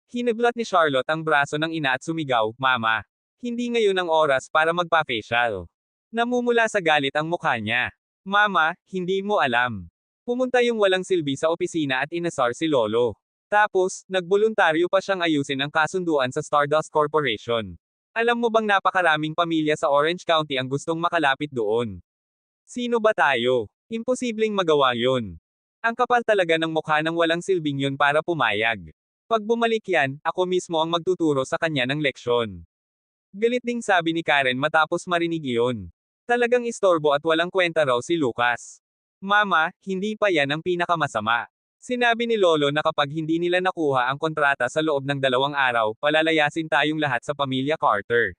Hiniblat ni Charlotte ang braso ng ina at sumigaw, Mama, hindi ngayon ang oras para magpa-facial. Namumula sa galit ang mukha niya. Mama, hindi mo alam. Pumunta yung walang silbi sa opisina at inasar si Lolo. Tapos, nagboluntaryo pa siyang ayusin ang kasunduan sa Stardust Corporation. Alam mo bang napakaraming pamilya sa Orange County ang gustong makalapit doon? Sino ba tayo? Imposibleng magawa yon. Ang kapal talaga ng mukha ng walang silbing yun para pumayag. Pag bumalik yan, ako mismo ang magtuturo sa kanya ng leksyon. Galit ding sabi ni Karen matapos marinig iyon. Talagang istorbo at walang kwenta raw si Lucas. Mama, hindi pa yan ang pinakamasama. Sinabi ni Lolo na kapag hindi nila nakuha ang kontrata sa loob ng 2 araw, palalayasin tayong lahat sa pamilya Carter.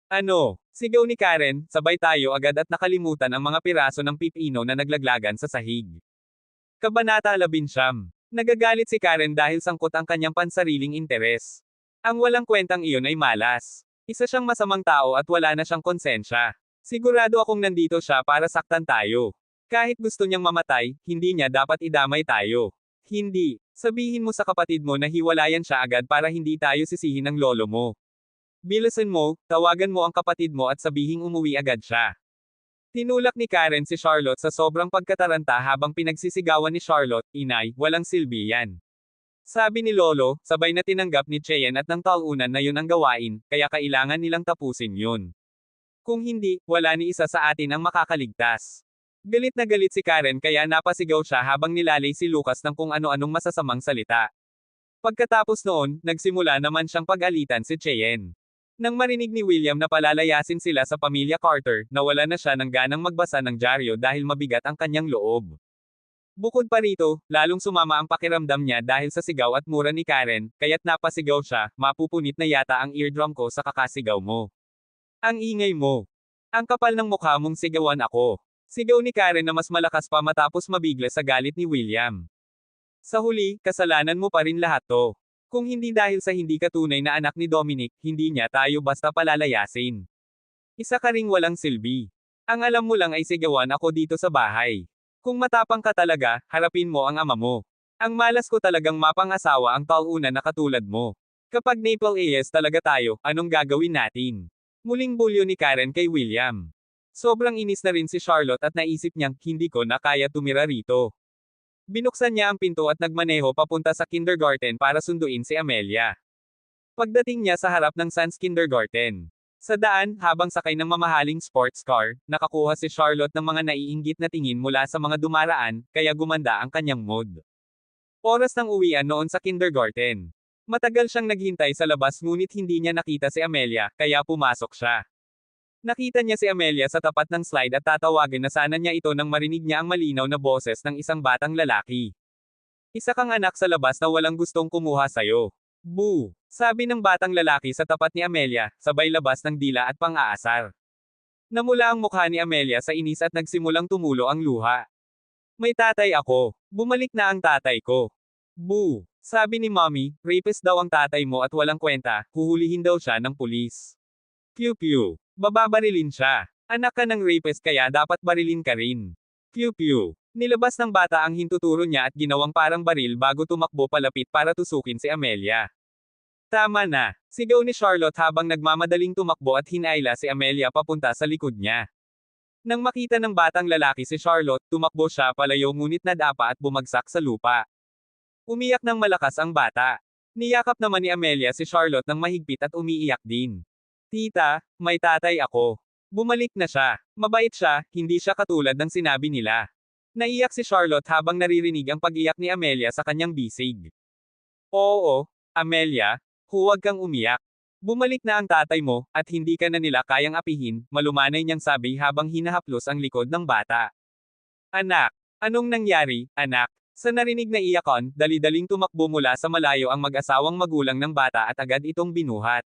Ano? Sigaw ni Karen, sabay tayo agad at nakalimutan ang mga piraso ng pipino na naglaglagan sa sahig. Kabanata 19. Nagagalit si Karen dahil sangkot ang kanyang pansariling interes. Ang walang kwentang iyon ay malas. Isa siyang masamang tao at wala na siyang konsensya. Sigurado akong nandito siya para saktan tayo. Kahit gusto niyang mamatay, hindi niya dapat idamay tayo. Hindi. Sabihin mo sa kapatid mo na hiwalayan siya agad para hindi tayo sisihin ng lolo mo. Bilisan mo, tawagan mo ang kapatid mo at sabihing umuwi agad siya. Tinulak ni Karen si Charlotte sa sobrang pagkataranta habang pinagsisigawan ni Charlotte, Inay, walang silbi yan. Sabi ni Lolo, sabay na tinanggap ni Cheyenne at ng talunan na yun ang gawain, kaya kailangan nilang tapusin yun. Kung hindi, wala ni isa sa atin ang makakaligtas. Galit na galit si Karen kaya napasigaw siya habang nilalay si Lucas ng kung ano-anong masasamang salita. Pagkatapos noon, nagsimula naman siyang pag-alitan si Cheyenne. Nang marinig ni William na palalayasin sila sa pamilya Carter, nawala na siya ng ganang magbasa ng dyaryo dahil mabigat ang kanyang loob. Bukod pa rito, lalong sumama ang pakiramdam niya dahil sa sigaw at mura ni Karen, kaya't napasigaw siya, mapupunit na yata ang eardrum ko sa kakasigaw mo. Ang ingay mo. Ang kapal ng mukha mong sigawan ako. Sigaw ni Karen na mas malakas pa matapos mabigla sa galit ni William. Sa huli, kasalanan mo pa rin lahat to. Kung hindi dahil sa hindi ka tunay na anak ni Dominic, hindi niya tayo basta palalayasin. Isa ka ring walang silbi. Ang alam mo lang ay sigawan ako dito sa bahay. Kung matapang ka talaga, harapin mo ang ama mo. Ang malas ko talagang mapang-asawa ang talunan na katulad mo. Kapag Naple AS talaga tayo, anong gagawin natin? Muling bulyo ni Karen kay William. Sobrang inis na rin si Charlotte at naisip niyang, hindi ko na kaya tumira rito. Binuksan niya ang pinto at nagmaneho papunta sa kindergarten para sunduin si Amelia. Pagdating niya sa harap ng Sans Kindergarten. Sa daan, habang sakay ng mamahaling sports car, nakakuha si Charlotte ng mga naiinggit na tingin mula sa mga dumaraan, kaya gumanda ang kanyang mood. Oras ng uwian noon sa kindergarten. Matagal siyang naghintay sa labas ngunit hindi niya nakita si Amelia, kaya pumasok siya. Nakita niya si Amelia sa tapat ng slide at tatawagin na sana niya ito nang marinig niya ang malinaw na boses ng isang batang lalaki. Isa kang anak sa labas na walang gustong kumuha sayo. Boo! Sabi ng batang lalaki sa tapat ni Amelia, sabay labas ng dila at pang-aasar. Namula ang mukha ni Amelia sa inis at nagsimulang tumulo ang luha. May tatay ako. Bumalik na ang tatay ko. Boo! Sabi ni Mommy, rapist daw ang tatay mo at walang kwenta, huhulihin daw siya ng pulis. Pew pew. Bababarilin siya. Anak ka ng rapist kaya dapat barilin ka rin. Pew pew. Nilabas ng bata ang hintuturo niya at ginawang parang baril bago tumakbo palapit para tusukin si Amelia. Tama na. Sigaw ni Charlotte habang nagmamadaling tumakbo at hinayla si Amelia papunta sa likod niya. Nang makita ng batang lalaki si Charlotte, tumakbo siya palayo ngunit nadapa at bumagsak sa lupa. Umiyak ng malakas ang bata. Niyakap naman ni Amelia si Charlotte ng mahigpit at umiiyak din. Tita, may tatay ako. Bumalik na siya. Mabait siya, hindi siya katulad ng sinabi nila. Naiyak si Charlotte habang naririnig ang pag-iyak ni Amelia sa kanyang bisig. Oo, Amelia, huwag kang umiyak. Bumalik na ang tatay mo, at hindi ka na nila kayang apihin, malumanay niyang sabi habang hinahaplos ang likod ng bata. Anak, anong nangyari, anak? Sa narinig na iyakan, dali-daling tumakbo mula sa malayo ang mag-asawang magulang ng bata at agad itong binuhat.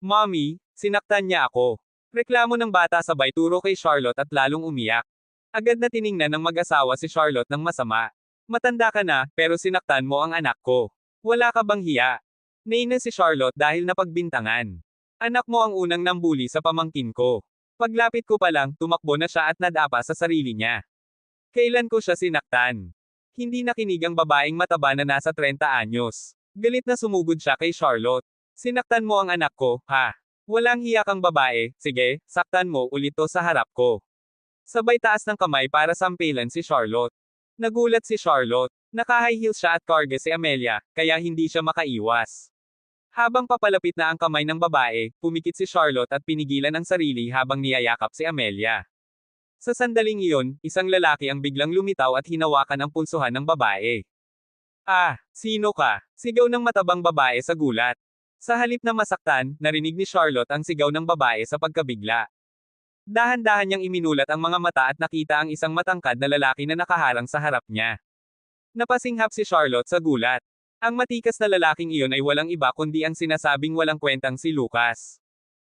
Mommy, sinaktan niya ako. Reklamo ng bata sabay turo kay Charlotte at lalong umiyak. Agad na tiningnan ng mag-asawa si Charlotte ng masama. Matanda ka na, pero sinaktan mo ang anak ko. Wala ka bang hiya? Nainis si Charlotte dahil napagbintangan. Anak mo ang unang nambuli sa pamangkin ko. Paglapit ko pa lang, tumakbo na siya at nadapa sa sarili niya. Kailan ko siya sinaktan? Hindi nakinig ang babaeng mataba na nasa 30 anyos. Galit na sumugod siya kay Charlotte. Sinaktan mo ang anak ko, ha? Walang hiya kang babae, sige, saktan mo ulit to sa harap ko. Sabay taas ng kamay para sampilan si Charlotte. Nagulat si Charlotte. Naka-high heels siya at karga si Amelia, kaya hindi siya makaiwas. Habang papalapit na ang kamay ng babae, pumikit si Charlotte at pinigilan ang sarili habang niyayakap si Amelia. Sa sandaling iyon, isang lalaki ang biglang lumitaw at hinawakan ang pulsuhan ng babae. Ah, sino ka? Sigaw ng matabang babae sa gulat. Sa halip na masaktan, narinig ni Charlotte ang sigaw ng babae sa pagkabigla. Dahan-dahan niyang iminulat ang mga mata at nakita ang isang matangkad na lalaki na nakaharang sa harap niya. Napasinghap si Charlotte sa gulat. Ang matikas na lalaking iyon ay walang iba kundi ang sinasabing walang kwentang si Lucas.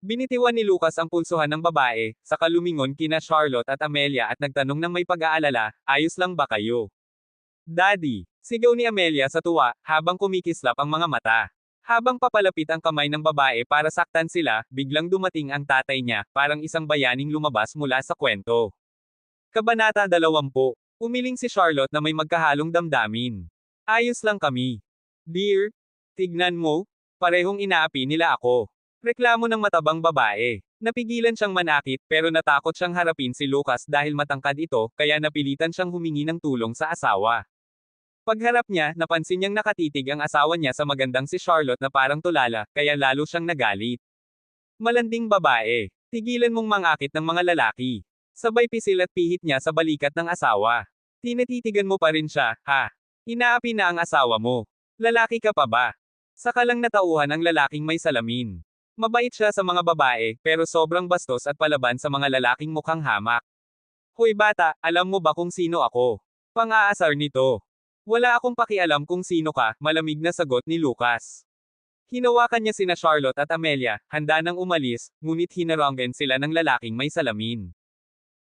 Binitiwan ni Lucas ang pulsuhan ng babae, saka lumingon kina Charlotte at Amelia at nagtanong ng may pag-aalala, ayos lang ba kayo? Daddy! Sigaw ni Amelia sa tuwa, habang kumikislap ang mga mata. Habang papalapit ang kamay ng babae para saktan sila, biglang dumating ang tatay niya, parang isang bayaning lumabas mula sa kwento. Kabanata 20. Umiling si Charlotte na may magkahalong damdamin. Ayos lang kami. Dear, tignan mo, parehong inaapi nila ako. Reklamo ng matabang babae. Napigilan siyang manakit pero natakot siyang harapin si Lucas dahil matangkad ito, kaya napilitan siyang humingi ng tulong sa asawa. Pagharap niya, napansin niyang nakatitig ang asawa niya sa magandang si Charlotte na parang tulala, kaya lalo siyang nagalit. Malanding babae. Tigilan mong mangakit ng mga lalaki. Sabay pisil at pihit niya sa balikat ng asawa. Tinatitigan mo pa rin siya, ha? Inaapi na ang asawa mo. Lalaki ka pa ba? Saka lang natauhan ang lalaking may salamin. Mabait siya sa mga babae, pero sobrang bastos at palaban sa mga lalaking mukhang hamak. Hoy bata, alam mo ba kung sino ako? Pang-aasar nito. Wala akong pakialam kung sino ka, malamig na sagot ni Lucas. Hinawakan niya sina Charlotte at Amelia, handa nang umalis, ngunit hinaranggan sila ng lalaking may salamin.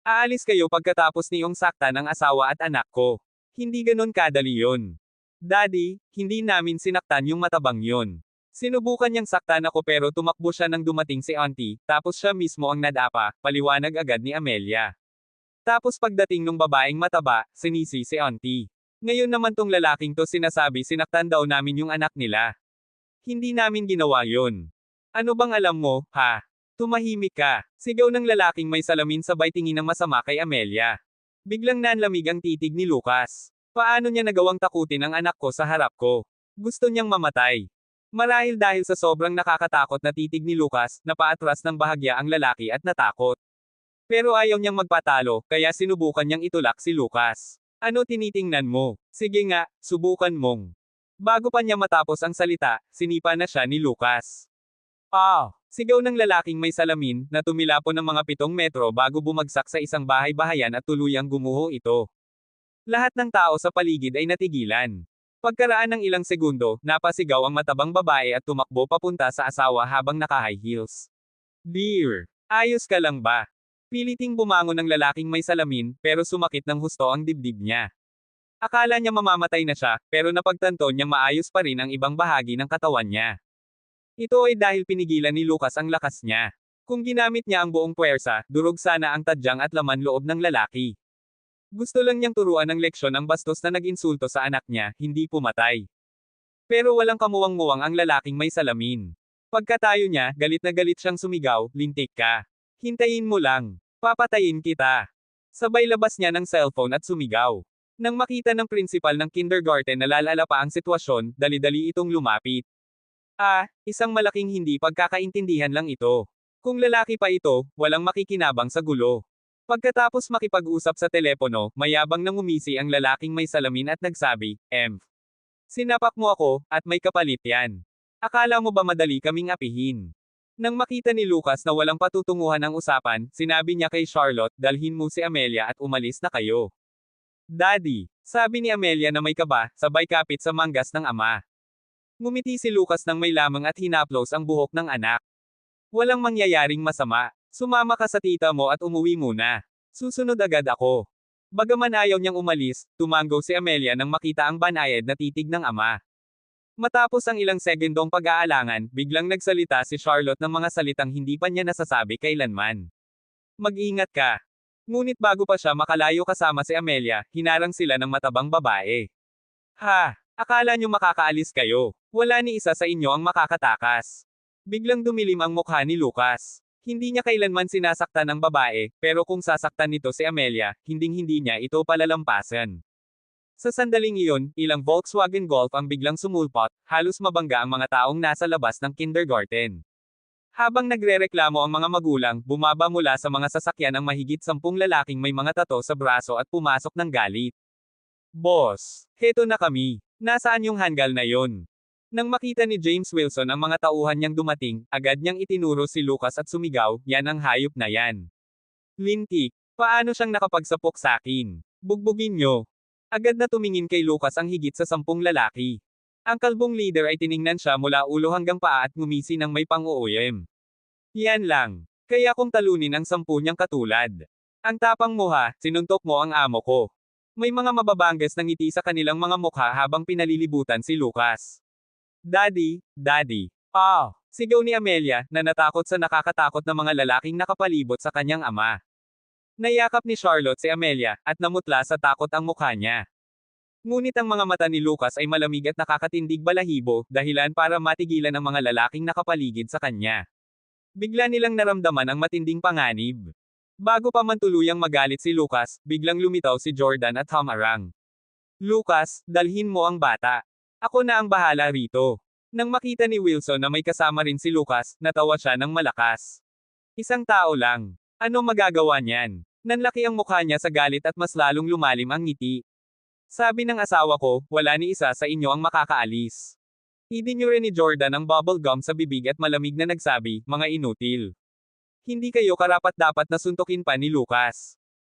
Aalis kayo pagkatapos niyong sakta ng asawa at anak ko. Hindi ganon kadali yon. Daddy, hindi namin sinaktan yung matabang yon. Sinubukan niyang saktan ako pero tumakbo siya nang dumating si auntie, tapos siya mismo ang nadapa, paliwanag agad ni Amelia. Tapos pagdating nung babaeng mataba, sinisi si auntie. Ngayon naman tong lalaking to sinasabi sinaktan daw namin yung anak nila. Hindi namin ginawa yon. Ano bang alam mo, ha? Tumahimik ka. Sigaw ng lalaking may salamin sabay tingin ng masama kay Amelia. Biglang nanlamig ang titig ni Lucas. Paano niya nagawang takutin ang anak ko sa harap ko? Gusto niyang mamatay. Marahil dahil sa sobrang nakakatakot na titig ni Lucas, napaatras ng bahagya ang lalaki at natakot. Pero ayaw niyang magpatalo, kaya sinubukan niyang itulak si Lucas. Ano tinitingnan mo? Sige nga, subukan mong. Bago pa niya matapos ang salita, sinipa na siya ni Lucas. Ah! Sigaw ng lalaking may salamin, na tumilapon ng mga 7 metro bago bumagsak sa isang bahay-bahayan at tuluyang gumuho ito. Lahat ng tao sa paligid ay natigilan. Pagkaraan ng ilang segundo, napasigaw ang matabang babae at tumakbo papunta sa asawa habang naka-high heels. Dear, ayos ka lang ba? Piliting bumangon ng lalaking may salamin, pero sumakit ng husto ang dibdib niya. Akala niya mamamatay na siya, pero napagtanto niyang maayos pa rin ang ibang bahagi ng katawan niya. Ito ay dahil pinigilan ni Lucas ang lakas niya. Kung ginamit niya ang buong puwersa, durog sana ang tadyang at laman loob ng lalaki. Gusto lang niyang turuan ng leksyon ang bastos na nag-insulto sa anak niya, hindi pumatay. Pero walang kamuwang-muwang ang lalaking may salamin. Pagkatayo niya, galit na galit siyang sumigaw, lintik ka. Hintayin mo lang. Papatayin kita. Sabay labas niya ng cellphone at sumigaw. Nang makita ng principal ng kindergarten na lalala pa ang sitwasyon, dali-dali itong lumapit. Isang malaking hindi pagkakaintindihan lang ito. Kung lalaki pa ito, walang makikinabang sa gulo. Pagkatapos makipag-usap sa telepono, mayabang nang umisi ang lalaking may salamin at nagsabi, Sinapak mo ako, at may kapalit yan. Akala mo ba madali kaming apihin? Nang makita ni Lucas na walang patutunguhan ang usapan, sinabi niya kay Charlotte, dalhin mo si Amelia at umalis na kayo. Daddy, sabi ni Amelia na may kaba, sabay kapit sa manggas ng ama. Ngumiti si Lucas nang may lamang at hinaplos ang buhok ng anak. Walang mangyayaring masama. Sumama ka sa tita mo at umuwi muna. Susunod agad ako. Bagaman ayaw niyang umalis, tumango si Amelia nang makita ang banayad na titig ng ama. Matapos ang ilang segundong pag-aalangan, biglang nagsalita si Charlotte ng mga salitang hindi pa niya nasasabi kailanman. Mag-ingat ka. Ngunit bago pa siya makalayo kasama si Amelia, hinarang sila ng matabang babae. Akala niyo makakaalis kayo. Wala ni isa sa inyo ang makakatakas. Biglang dumilim ang mukha ni Lucas. Hindi niya kailanman sinasaktan ng babae, pero kung sasaktan nito si Amelia, hinding-hindi niya ito palalampasan. Sa sandaling iyon, ilang Volkswagen Golf ang biglang sumulpot, halos mabangga ang mga taong nasa labas ng kindergarten. Habang nagrereklamo ang mga magulang, bumaba mula sa mga sasakyan ang mahigit 10 lalaking may mga tato sa braso at pumasok ng galit. Boss, heto na kami. Nasaan yung hanggal na yon? Nang makita ni James Wilson ang mga tauhan niyang dumating, agad niyang itinuro si Lucas at sumigaw, yan ang hayop na yan. Lintik, paano siyang nakapagsapok sa akin? Bugbugin niyo. Agad na tumingin kay Lucas ang higit sa 10 lalaki. Ang kalbong leader ay tiningnan siya mula ulo hanggang paa at ngumisi ng may pang-uuyem. Yan lang. Kaya kung talunin ang 10 niyang katulad. Ang tapang mo sinuntok mo ang amo ko. May mga mababanggas na ngiti sa kanilang mga mukha habang pinalilibutan si Lucas. Daddy, Daddy. Sigaw ni Amelia, na natakot sa nakakatakot na mga lalaking nakapalibot sa kanyang ama. Nayakap ni Charlotte si Amelia, at namutla sa takot ang mukha niya. Ngunit ang mga mata ni Lucas ay malamig at nakakatindig balahibo, dahilan para matigilan ang mga lalaking nakapaligid sa kanya. Bigla nilang naramdaman ang matinding panganib. Bago pa man tuluyang magalit si Lucas, biglang lumitaw si Jordan at humarang. Lucas, dalhin mo ang bata. Ako na ang bahala rito. Nang makita ni Wilson na may kasama rin si Lucas, natawa siya ng malakas. Isang tao lang. Ano magagawa niyan? Nanlaki ang mukha niya sa galit at mas lalong lumalim ang ngiti. Sabi ng asawa ko, wala ni isa sa inyo ang makakaalis. Idinyure ni Jordan ang bubble gum sa bibig at malamig na nagsabi, mga inutil. Hindi kayo karapat-dapat na suntukin pa ni Lucas.